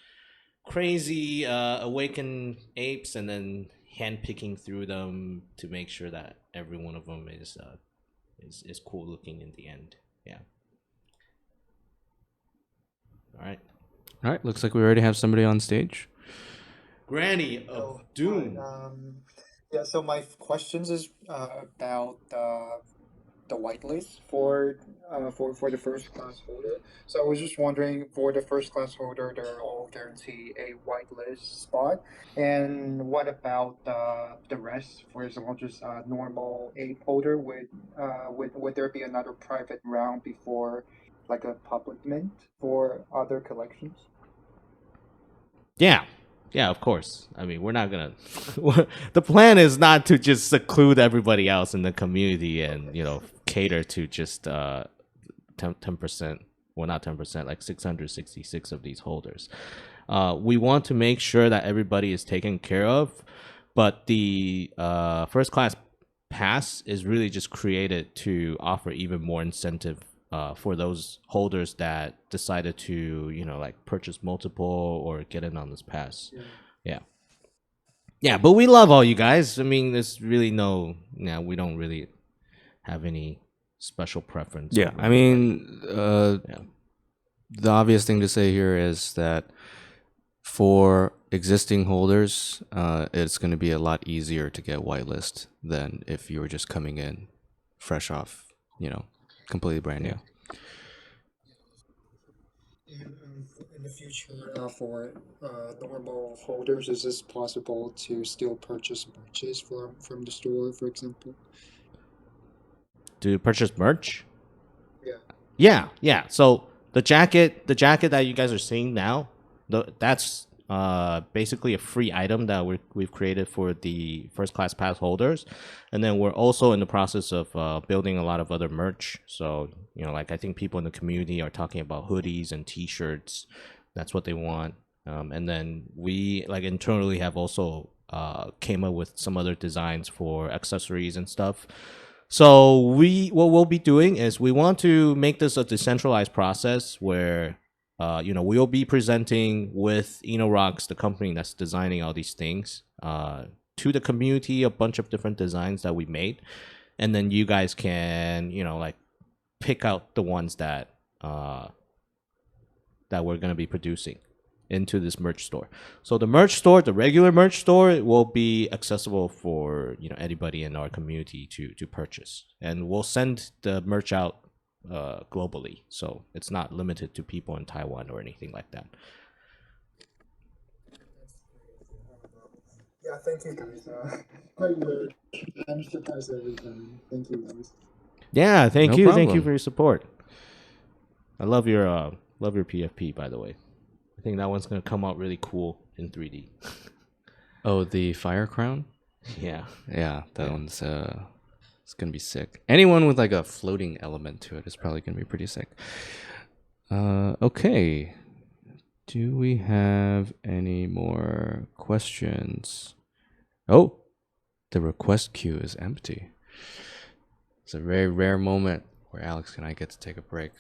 A: crazy awakened apes, and then hand picking through them to make sure that every one of them is cool looking in the end. Yeah. All right.
B: All right, looks like we already have somebody on stage.
A: Granny of Doom.
G: Yeah, so my questions is about the whitelist for the first class holder. So I was just wondering, for the first class holder, they're all guarantee a whitelist spot, and what about the rest? For example, just normal ape holder, would there be another private round before like a public mint for other collections?
A: Yeah. Yeah, of course. I mean, we're not gonna. The plan is not to just seclude everybody else in the community and cater to just 10%. Well, not 10%, like 666 of these holders. We want to make sure that everybody is taken care of, but the first class pass is really just created to offer even more incentive for those holders that decided to like purchase multiple or get in on this pass. Yeah, but we love all you guys. I mean, there's really we don't really have any special preference.
B: Yeah, I mean, the obvious thing to say here is that for existing holders, it's going to be a lot easier to get whitelist than if you were just coming in fresh off, completely brand new.
G: In the future, for normal holders, is this possible to still purchase merches from the store, for example?
A: to purchase merch.
G: Yeah.
A: Yeah. So the jacket that you guys are seeing now, that's basically a free item that we've created for the first class pass holders, and then we're also in the process of building a lot of other merch. So like I think people in the community are talking about hoodies and T-shirts. That's what they want. And then we like internally have also came up with some other designs for accessories and stuff. So what we'll be doing is we want to make this a decentralized process where we'll be presenting with Rocks, the company that's designing all these things, to the community a bunch of different designs that we made, and then you guys can like pick out the ones that we're gonna be producing into this merch store. So the merch store, the regular merch store, will be accessible for anybody in our community to purchase, and we'll send the merch out globally, so it's not limited to people in Taiwan or anything like that.
G: Yeah, thank you guys. Quite weird. I'm surprised every time. Thank you guys.
A: Yeah, thank
B: No
A: you
B: problem.
A: for your support. I love your PFP, by the way. I think that one's gonna come out really cool in 3D.
B: Oh, the fire crown?
A: Yeah.
B: Yeah, that one's it's gonna be sick. Anyone with like a floating element to it is probably gonna be pretty sick. Okay. Do we have any more questions? Oh, the request queue is empty. It's a very rare moment where Alex and I get to take a break.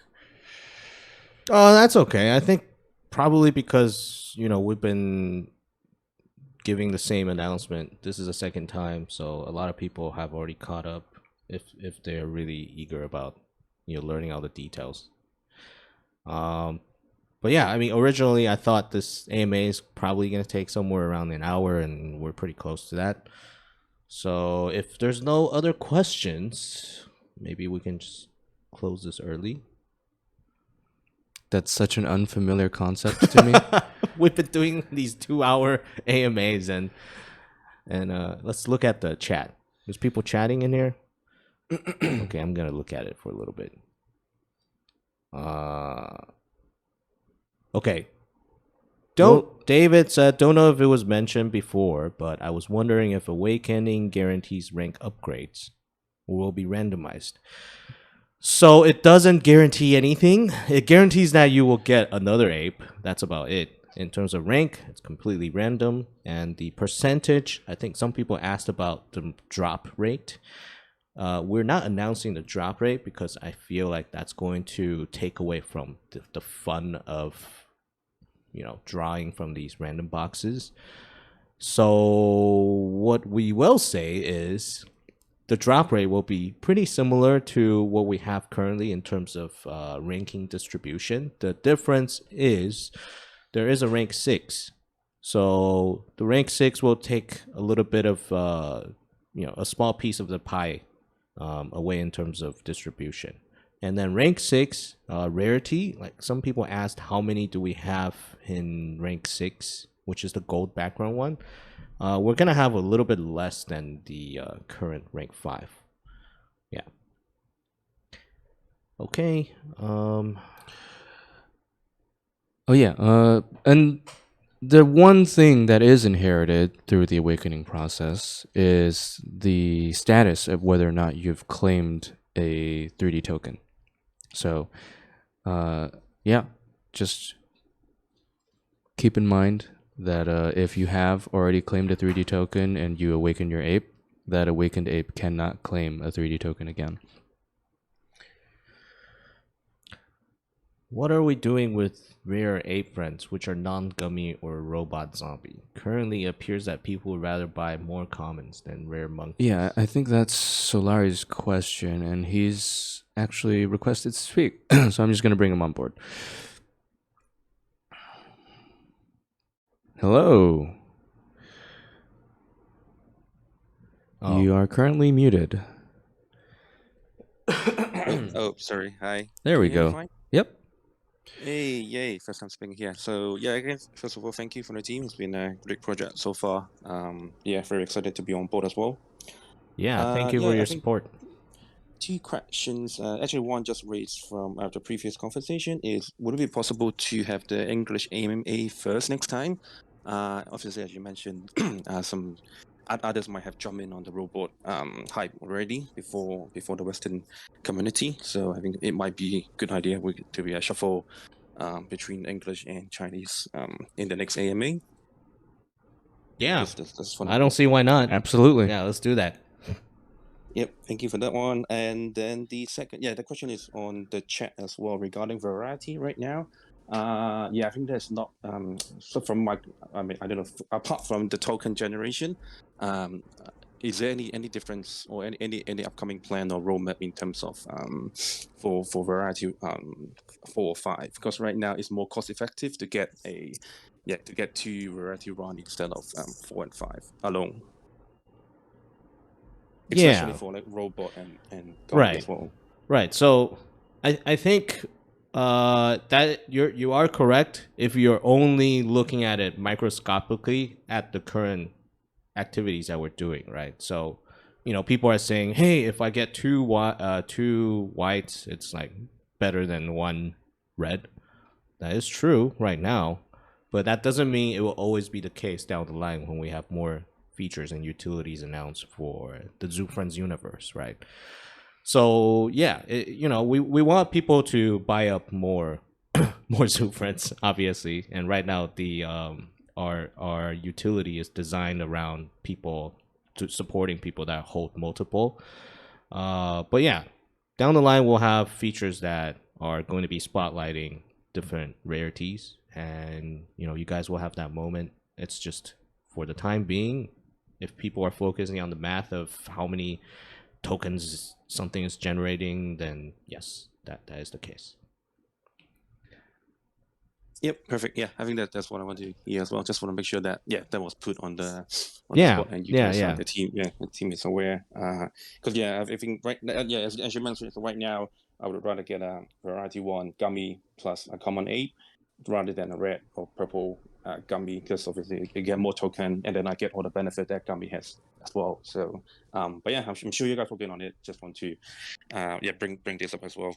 A: Oh, that's okay. I think probably because we've been giving the same announcement. This is the second time, so a lot of people have already caught up if they're really eager about learning all the details. But yeah, I mean, originally I thought this AMA is probably gonna take somewhere around an hour, and we're pretty close to that. So if there's no other questions, maybe we can just close this early.
B: That's such an unfamiliar concept to me.
A: We've been doing these 2-hour AMAs, and let's look at the chat. There's people chatting in here. Okay, I'm gonna look at it for a little bit. Okay. David said, don't know if it was mentioned before, but I was wondering if Awakening guarantees rank upgrades or will be randomized. So it doesn't guarantee anything. It guarantees that you will get another ape. That's about it. In terms of rank, it's completely random. And the percentage, I think some people asked about the drop rate. We're not announcing the drop rate because I feel like that's going to take away from the fun of drawing from these random boxes. So what we will say is the drop rate will be pretty similar to what we have currently in terms of ranking distribution. The difference is there is a rank 6. So the rank 6 will take a little bit of a small piece of the pie away in terms of distribution. And then rank 6, rarity, like some people asked how many do we have in rank 6, which is the gold background one. We're going to have a little bit less than the current rank 5. Yeah. Okay.
B: Oh yeah, and the one thing that is inherited through the awakening process is the status of whether or not you've claimed a 3D token. So, yeah, just keep in mind that if you have already claimed a 3D token and you awaken your ape, that awakened ape cannot claim a 3D token again.
A: What are we doing with rare ape friends, which are non-gummy or robot zombie? Currently, it appears that people would rather buy more commons than rare monkeys.
B: Yeah, I think that's Solari's question, and he's actually requested to speak, so I'm just going to bring him on board. Hello.
A: Oh.
B: You are currently muted.
H: Oh, sorry. Hi.
B: There we
H: Can you hear me
B: go.
H: fine?
B: Yep.
H: Hey, yay. First time speaking here. So, yeah, again, first of all, thank you for the team. It's been a great project so far. Yeah, very excited to be on board as well.
A: Yeah, thank you for your support.
H: two questions. Actually, one just raised from the previous conversation is, would it be possible to have the English AMA first next time? Obviously, as you mentioned, some others might have jumped in on the robot hype already before the Western community. So I think it might be a good idea to be a shuffle between English and Chinese in the next AMA.
A: Yeah,
H: That's fun.
A: I don't see why not.
B: Absolutely.
A: Yeah, let's do that.
H: Yep, thank you for that one. And then the second, the question is on the chat as well regarding variety right now. I think there's not so from my, I mean, I don't know, apart from the token generation, is there any difference or any upcoming plan or roadmap in terms of for variety 4 or 5? Because right now it's more cost effective to get two variety run instead of 4 and 5 alone. Especially for like robot and Gummy as well.
A: Right. So I think that you are correct if you're only looking at it microscopically at the current activities that we're doing, right? So, people are saying, hey, if I get two whites, it's like better than one red. That is true right now, but that doesn't mean it will always be the case down the line when we have more features and utilities announced for the Zoofrenz universe, right? So yeah, we want people to buy up more more Zoofrenz, obviously, and right now the our utility is designed around people supporting people that hold multiple. But yeah, down the line we'll have features that are going to be spotlighting different rarities, and you guys will have that moment. It's just for the time being, if people are focusing on the math of how many tokens something is generating, then yes, that is the case.
H: Yep, perfect. Yeah, I think that's what I want to hear as well. Just want to make sure that that was put on the spot, and you guys, the team is aware. Because I think right now, as you mentioned, so right now I would rather get a variety 1 gummy plus a common ape rather than a red or purple gummy, because obviously you get more token, and then I get all the benefit that gummy has as well. So, but yeah, I'm sure you guys will get on it. Just want to, bring this up as well.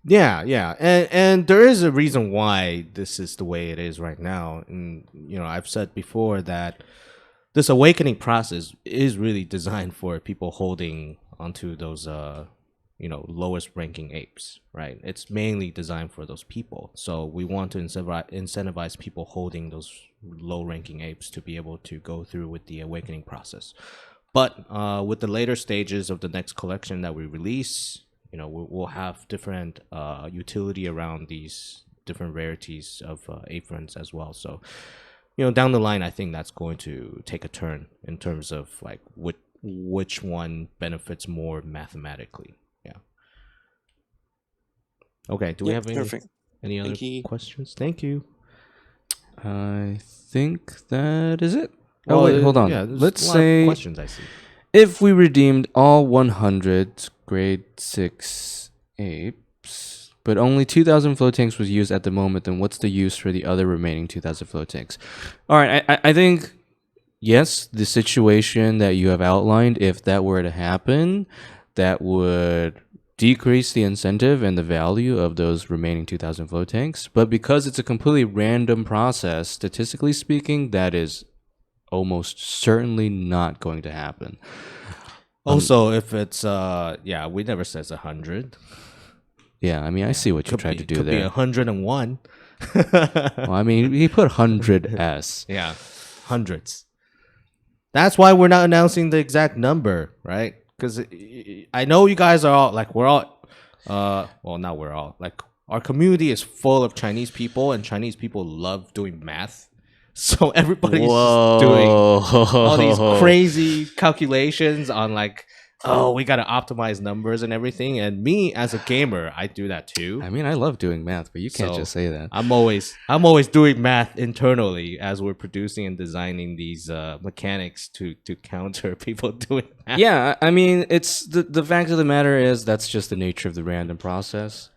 A: Yeah, and there is a reason why this is the way it is right now. And I've said before that this awakening process is really designed for people holding onto those lowest ranking apes, right? It's mainly designed for those people. So we want to incentivize people holding those low ranking apes to be able to go through with the awakening process. But with the later stages of the next collection that we release, we'll have different utility around these different rarities of Aphrodite as well. So, down the line, I think that's going to take a turn in terms of like which one benefits more mathematically. Yeah. Okay. Do we have any other questions? Thank you.
B: I think that is it. Oh, wait, hold on.
A: Yeah,
B: let's
A: a lot
B: say
A: of questions I see.
B: If we redeemed all 100 grade 6 apes, but only 2,000 float tanks was used at the moment, then what's the use for the other remaining 2,000 float tanks? All right, I think, yes, the situation that you have outlined, if that were to happen, that would decrease the incentive and the value of those remaining 2,000 float tanks. But because it's a completely random process, statistically speaking, that is almost certainly not going to happen.
A: Also, if it's we never says 100.
B: Yeah, I mean, I see what you tried to do
A: there. Could be 101.
B: Well, I mean, he put 100s.
A: Yeah, hundreds. That's why we're not announcing the exact number, right? Because I know you guys are all like, we're all, well, not we're all, like, our community is full of Chinese people, and Chinese people love doing math. So everybody's just doing all these crazy calculations on like, oh, we got to optimize numbers and everything. And me as a gamer, I do that too.
B: I mean, I love doing math, but you can't just say that.
A: I'm always doing math internally as we're producing and designing these mechanics to counter people doing math.
B: Yeah, I mean, it's the fact of the matter is that's just the nature of the random process.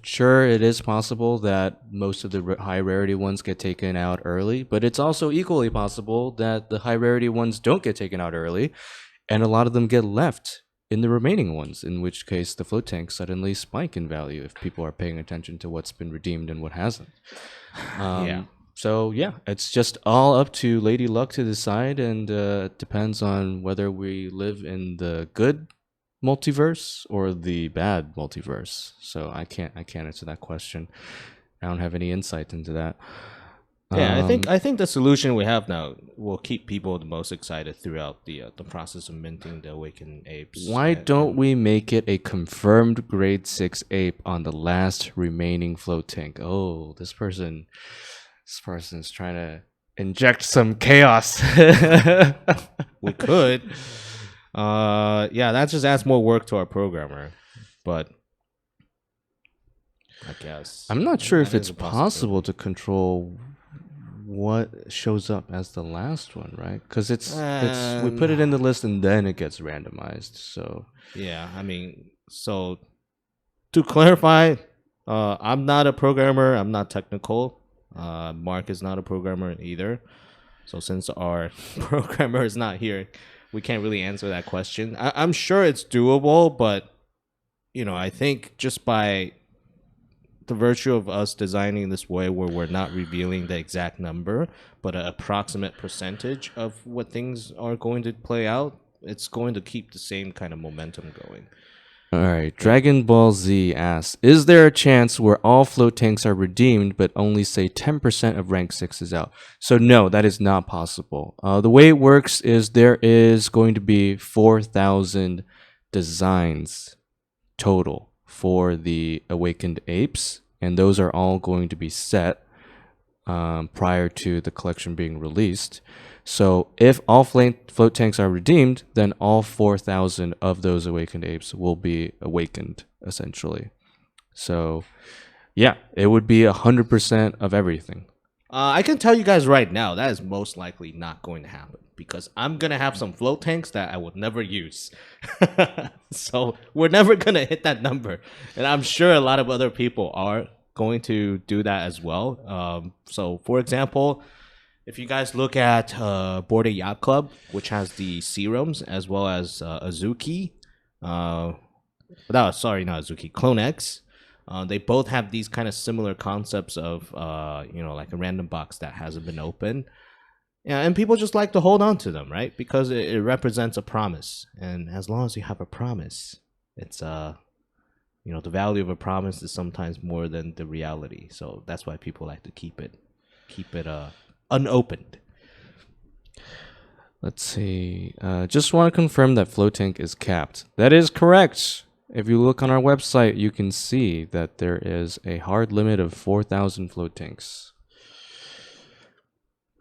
B: Sure, it is possible that most of the high rarity ones get taken out early, but it's also equally possible that the high rarity ones don't get taken out early, and a lot of them get left in the remaining ones, in which case the float tanks suddenly spike in value if people are paying attention to what's been redeemed and what hasn't.
A: Yeah.
B: So yeah, it's just all up to Lady Luck to decide, and it depends on whether we live in the good multiverse or the bad multiverse. So I can't answer that question. I don't have any insight into that.
A: Yeah, I think the solution we have now will keep people the most excited throughout the process of minting the awakened apes.
B: Why don't we make it a confirmed grade 6 ape on the last remaining float tank? Oh, this person's trying to inject some chaos.
A: We could. Yeah, that just adds more work to our programmer, but I guess
B: I'm not sure if
A: that
B: it's
A: is a
B: possible to control what shows up as the last one, right? Because it's we put it in the list and then it gets randomized. So
A: yeah, I mean, so to clarify, I'm not a programmer. I'm not technical. Mark is not a programmer either. So since our programmer is not here, we can't really answer that question. I'm sure it's doable, but you know, I think just by the virtue of us designing this way where we're not revealing the exact number, but an approximate percentage of what things are going to play out, it's going to keep the same kind of momentum going.
B: all right, Dragon Ball Z asks, is there a chance where all float tanks are redeemed but only say 10% of rank 6 is out? So no, that is not possible. The way it works is there is going to be 4,000 designs total for the awakened apes, and those are all going to be set prior to the collection being released. So if all float tanks are redeemed, then all 4,000 of those awakened apes will be awakened, essentially. So yeah, it would be 100% of everything.
A: I can tell you guys right now, that is most likely not going to happen because I'm going to have some float tanks that I would never use. So we're never going to hit that number. And I'm sure a lot of other people are going to do that as well. So for example, if you guys look at Bored Ape Yacht Club, which has the serums as well as Azuki, sorry, not Azuki, Clone X. They both have these kind of similar concepts of, like a random box that hasn't been opened. Yeah, and people just like to hold on to them, right? Because it represents a promise. And as long as you have a promise, it's, the value of a promise is sometimes more than the reality. So that's why people like to keep it unopened.
B: Let's see. Just want to confirm that float tank is capped. That is correct. If you look on our website, you can see that there is a hard limit of 4,000 float tanks.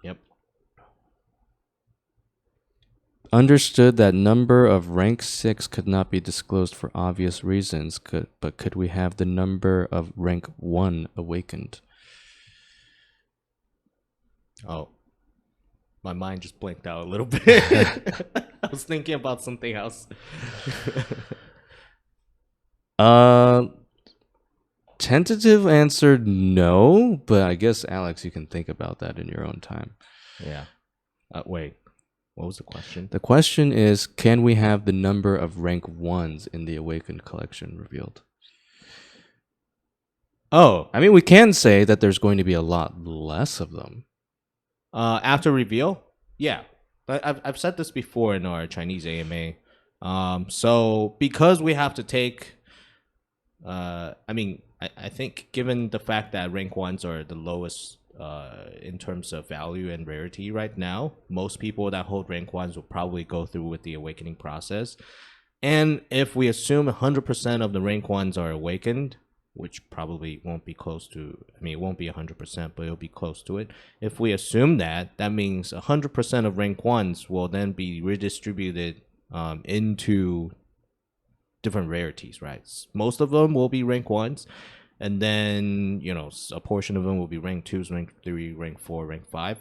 A: Yep.
B: Understood that number of rank 6 could not be disclosed for obvious reasons, but could we have the number of rank 1 awakened?
A: Oh. My mind just blinked out a little bit. I was thinking about something else.
B: Tentative answer no, but I guess Alex, you can think about that in your own time.
A: Yeah. Wait, what was the question?
B: The question is, can we have the number of rank 1s in the Awakened collection revealed?
A: Oh,
B: I mean, we can say that there's going to be a lot less of them.
A: After reveal? Yeah. I've said this before in our Chinese AMA. So because we have to take I think given the fact that rank 1s are the lowest in terms of value and rarity right now, most people that hold rank 1s will probably go through with the awakening process. And if we assume 100% of the rank 1s are awakened, which probably won't be close to, it won't be 100%, but it'll be close to it. If we assume that, that means 100% of rank 1s will then be redistributed into different rarities, right? Most of them will be rank 1s, and then, a portion of them will be rank 2s, rank 3, rank 4, rank 5.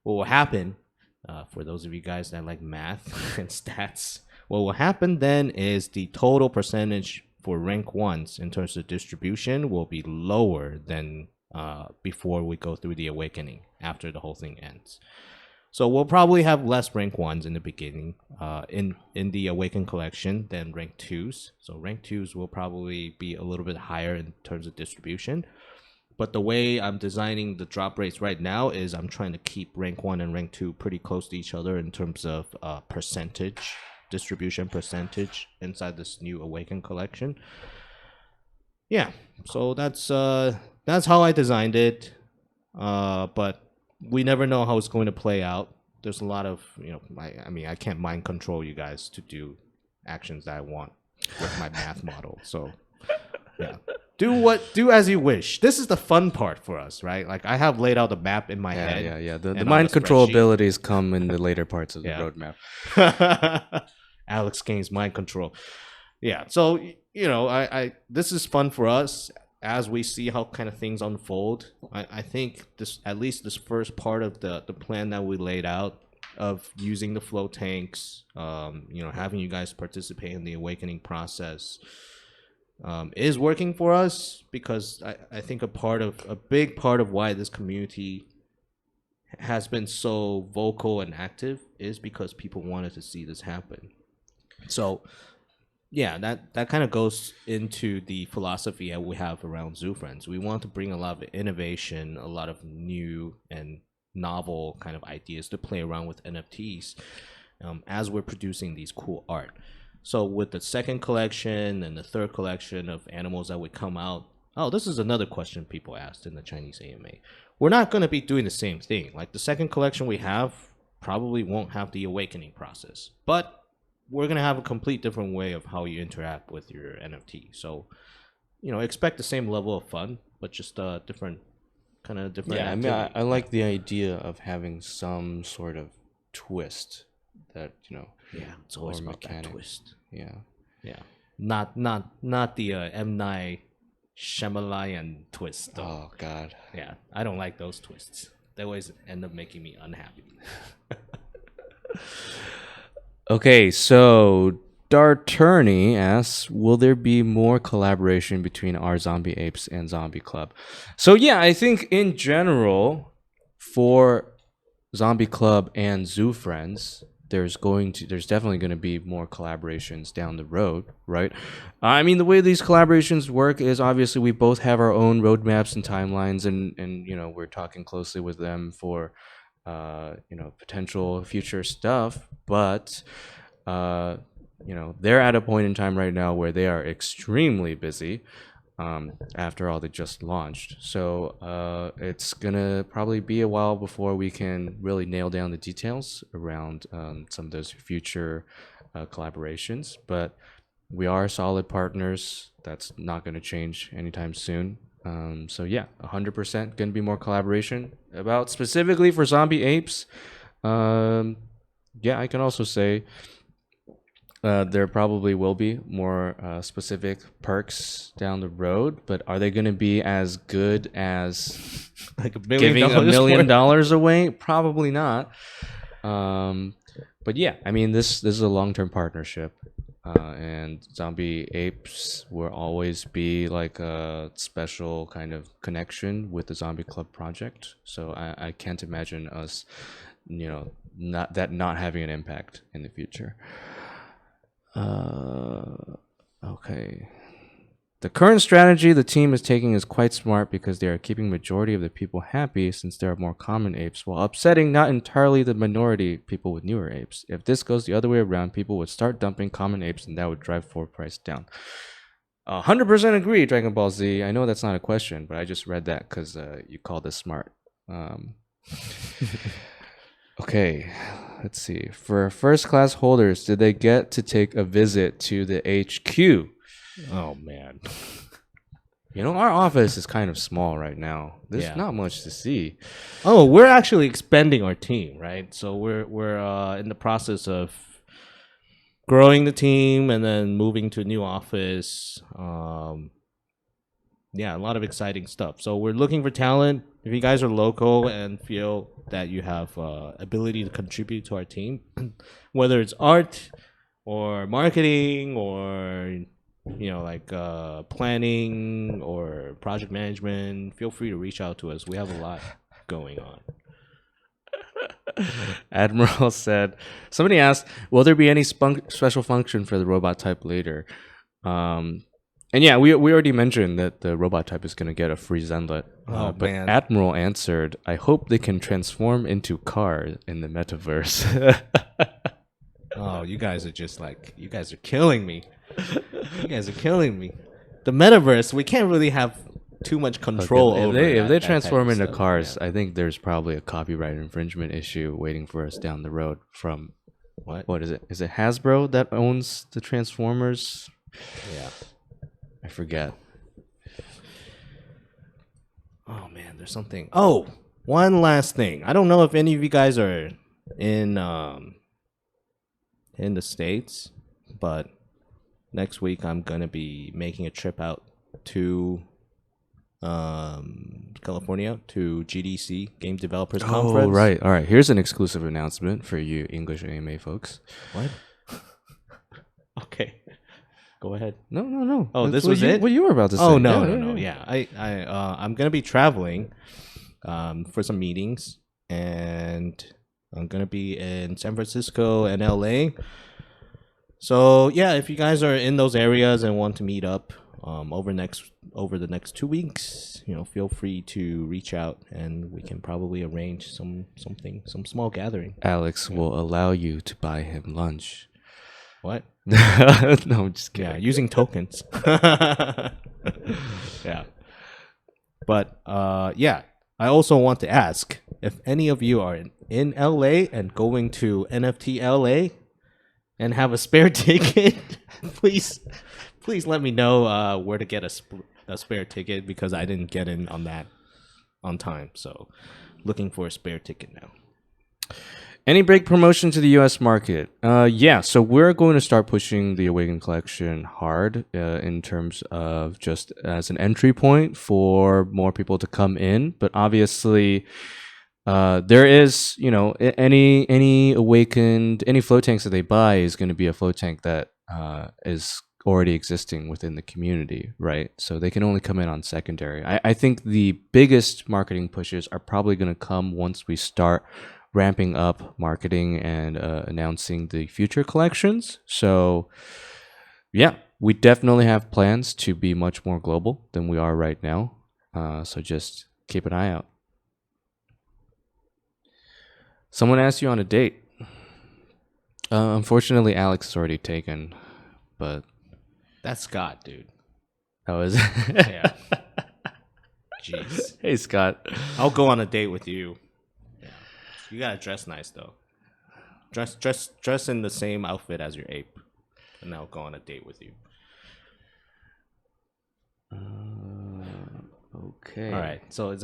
A: What will happen, for those of you guys that like math and stats, what will happen then is the total percentage for rank 1s in terms of distribution will be lower than before we go through the awakening after the whole thing ends. So we'll probably have less rank 1s in the beginning, in the Awaken collection than rank 2s. So rank 2s will probably be a little bit higher in terms of distribution. But the way I'm designing the drop rates right now is I'm trying to keep rank 1 and rank 2 pretty close to each other in terms of percentage, distribution percentage inside this new Awaken collection. Yeah, so that's how I designed it. But we never know how it's going to play out. There's a lot of, I mean, I can't mind control you guys to do actions that I want with my math model. So, yeah. Do as you wish. This is the fun part for us, right? Like, I have laid out the map in my head.
B: Yeah. The
A: and
B: mind
A: on a
B: control
A: spreadsheet.
B: abilities come in the later parts of the
A: Yeah.
B: roadmap.
A: Alex gains mind control. Yeah, so I this is fun for us as we see how kind of things unfold. I think at least this first part of the plan that we laid out of using the flow tanks, having you guys participate in the awakening process, is working for us, because I think a big part of why this community has been so vocal and active is because people wanted to see this happen. So yeah, that kind of goes into the philosophy that we have around Zoofrenz. We want to bring a lot of innovation, a lot of new and novel kind of ideas to play around with NFTs, as we're producing these cool art. So with the second collection and the third collection of animals that would come out, this is another question people asked in the Chinese AMA. We're not going to be doing the same thing. Like, the second collection we have probably won't have the awakening process, but we're going to have a complete different way of how you interact with your NFT. So, expect the same level of fun, but just different.
B: Yeah, I mean, I like the idea of having some sort of twist that,
A: Yeah, it's always
B: or
A: about
B: mechanic.
A: that twist.
B: Yeah.
A: Not the M. Night Shyamalan twist, though.
B: Oh, God.
A: Yeah, I don't like those twists. They always end up making me unhappy.
B: Okay, so Darturney asks, will there be more collaboration between our Zombie Apes and Zombie Club? So yeah, I think in general, for Zombie Club and Zoofrenz, there's definitely going to be more collaborations down the road, right? I mean, the way these collaborations work is obviously we both have our own roadmaps and timelines, and we're talking closely with them for potential future stuff, but they're at a point in time right now where they are extremely busy after all they just launched. So it's gonna probably be a while before we can really nail down the details around some of those future collaborations, but we are solid partners. That's not going to change anytime soon. So yeah, 100% gonna be more collaboration. About specifically for Zombie Apes, I can also say there probably will be more specific perks down the road, but are they gonna be as good as
A: Like
B: giving $1 million away? Probably not. But yeah, I mean, this is a long-term partnership. And Zombie Apes will always be like a special kind of connection with the Zombie Club project. So I can't imagine us, not having an impact in the future. Okay. The current strategy the team is taking is quite smart because they are keeping majority of the people happy since there are more common apes, while upsetting not entirely the minority people with newer apes. If this goes the other way around, people would start dumping common apes and that would drive floor price down. 100% agree, Dragon Ball Z. I know that's not a question, but I just read that because you called this smart. Okay, let's see. For first class holders, did they get to take a visit to the HQ?
A: Oh man.
B: Our office is kind of small right now. There's not much to see.
A: Oh, we're actually expanding our team, right? So we're in the process of growing the team and then moving to a new office. A lot of exciting stuff. So we're looking for talent. If you guys are local and feel that you have ability to contribute to our team, whether it's art or marketing or planning or project management, feel free to reach out to us. We have a lot going on.
B: Admiral said, somebody asked, will there be any special function for the robot type later? And yeah, we already mentioned that the robot type is going to get a free Zenlet. But
A: man.
B: Admiral answered, I hope they can transform into cars in the metaverse.
A: Oh, you guys are just like, you guys are killing me. You guys are killing me. The metaverse, we can't really have too much control over
B: if they
A: that
B: transform
A: type of
B: into
A: stuff,
B: cars,
A: yeah.
B: I think there's probably a copyright infringement issue waiting for us down the road from what is it? Is it Hasbro that owns the Transformers?
A: Yeah.
B: I forget.
A: Oh man, there's something. Oh, one last thing. I don't know if any of you guys are in the States, but next week I'm gonna be making a trip out to California to GDC, Game Developers Conference.
B: Oh, right. All right. Here's an exclusive announcement for you English AMA folks.
A: What? Okay. Go ahead.
B: No.
A: Oh,
B: That's
A: this was it?
B: What you were about to say.
A: Oh no. Yeah, I'm gonna be traveling, for some meetings, and I'm gonna be in San Francisco and LA. So yeah, if you guys are in those areas and want to meet up, over the next 2 weeks, feel free to reach out, and we can probably arrange some small gathering.
B: Alex will allow you to buy him lunch.
A: What?
B: No, I'm just kidding.
A: Yeah, using tokens. Yeah. But yeah, I also want to ask if any of you are in LA and going to NFT LA and have a spare ticket, please let me know where to get a spare ticket, because I didn't get in on time. So looking for a spare ticket now.
B: Any break promotion to the US market? Yeah, so we're going to start pushing the Awaken collection hard in terms of just as an entry point for more people to come in. But obviously, there is, any Awakened, any float tanks that they buy is going to be a float tank that is already existing within the community, right? So they can only come in on secondary. I think the biggest marketing pushes are probably going to come once we start ramping up marketing and announcing the future collections. So yeah, we definitely have plans to be much more global than we are right now. So just keep an eye out. Someone asked you on a date. Unfortunately, Alex is already taken, but
A: That's Scott, dude.
B: that was
A: Yeah. Jeez.
B: Hey, Scott.
A: I'll go on a date with you. Yeah. You gotta dress nice though. Dress in the same outfit as your ape, and I'll go on a date with you.
B: Okay.
A: All right. So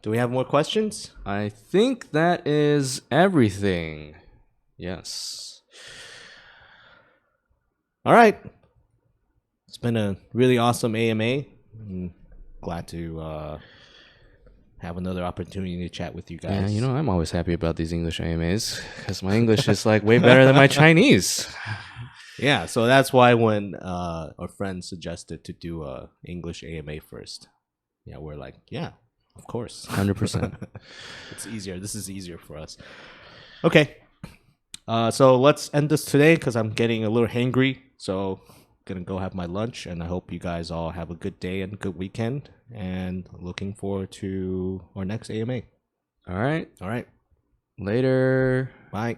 A: do we have more questions?
B: I think that is everything. Yes.
A: All right. It's been a really awesome AMA. I'm glad to have another opportunity to chat with you guys.
B: Yeah, I'm always happy about these English AMAs because my English is like way better than my Chinese.
A: Yeah, so that's why when our friend suggested to do a English AMA first, yeah, we're like, yeah, of course.
B: 100%.
A: It's easier. This is easier for us. Okay. So let's end this today because I'm getting a little hangry. So gonna go have my lunch, and I hope you guys all have a good day and good weekend, and looking forward to our next AMA.
B: All right.
A: All right.
B: Later.
A: Bye.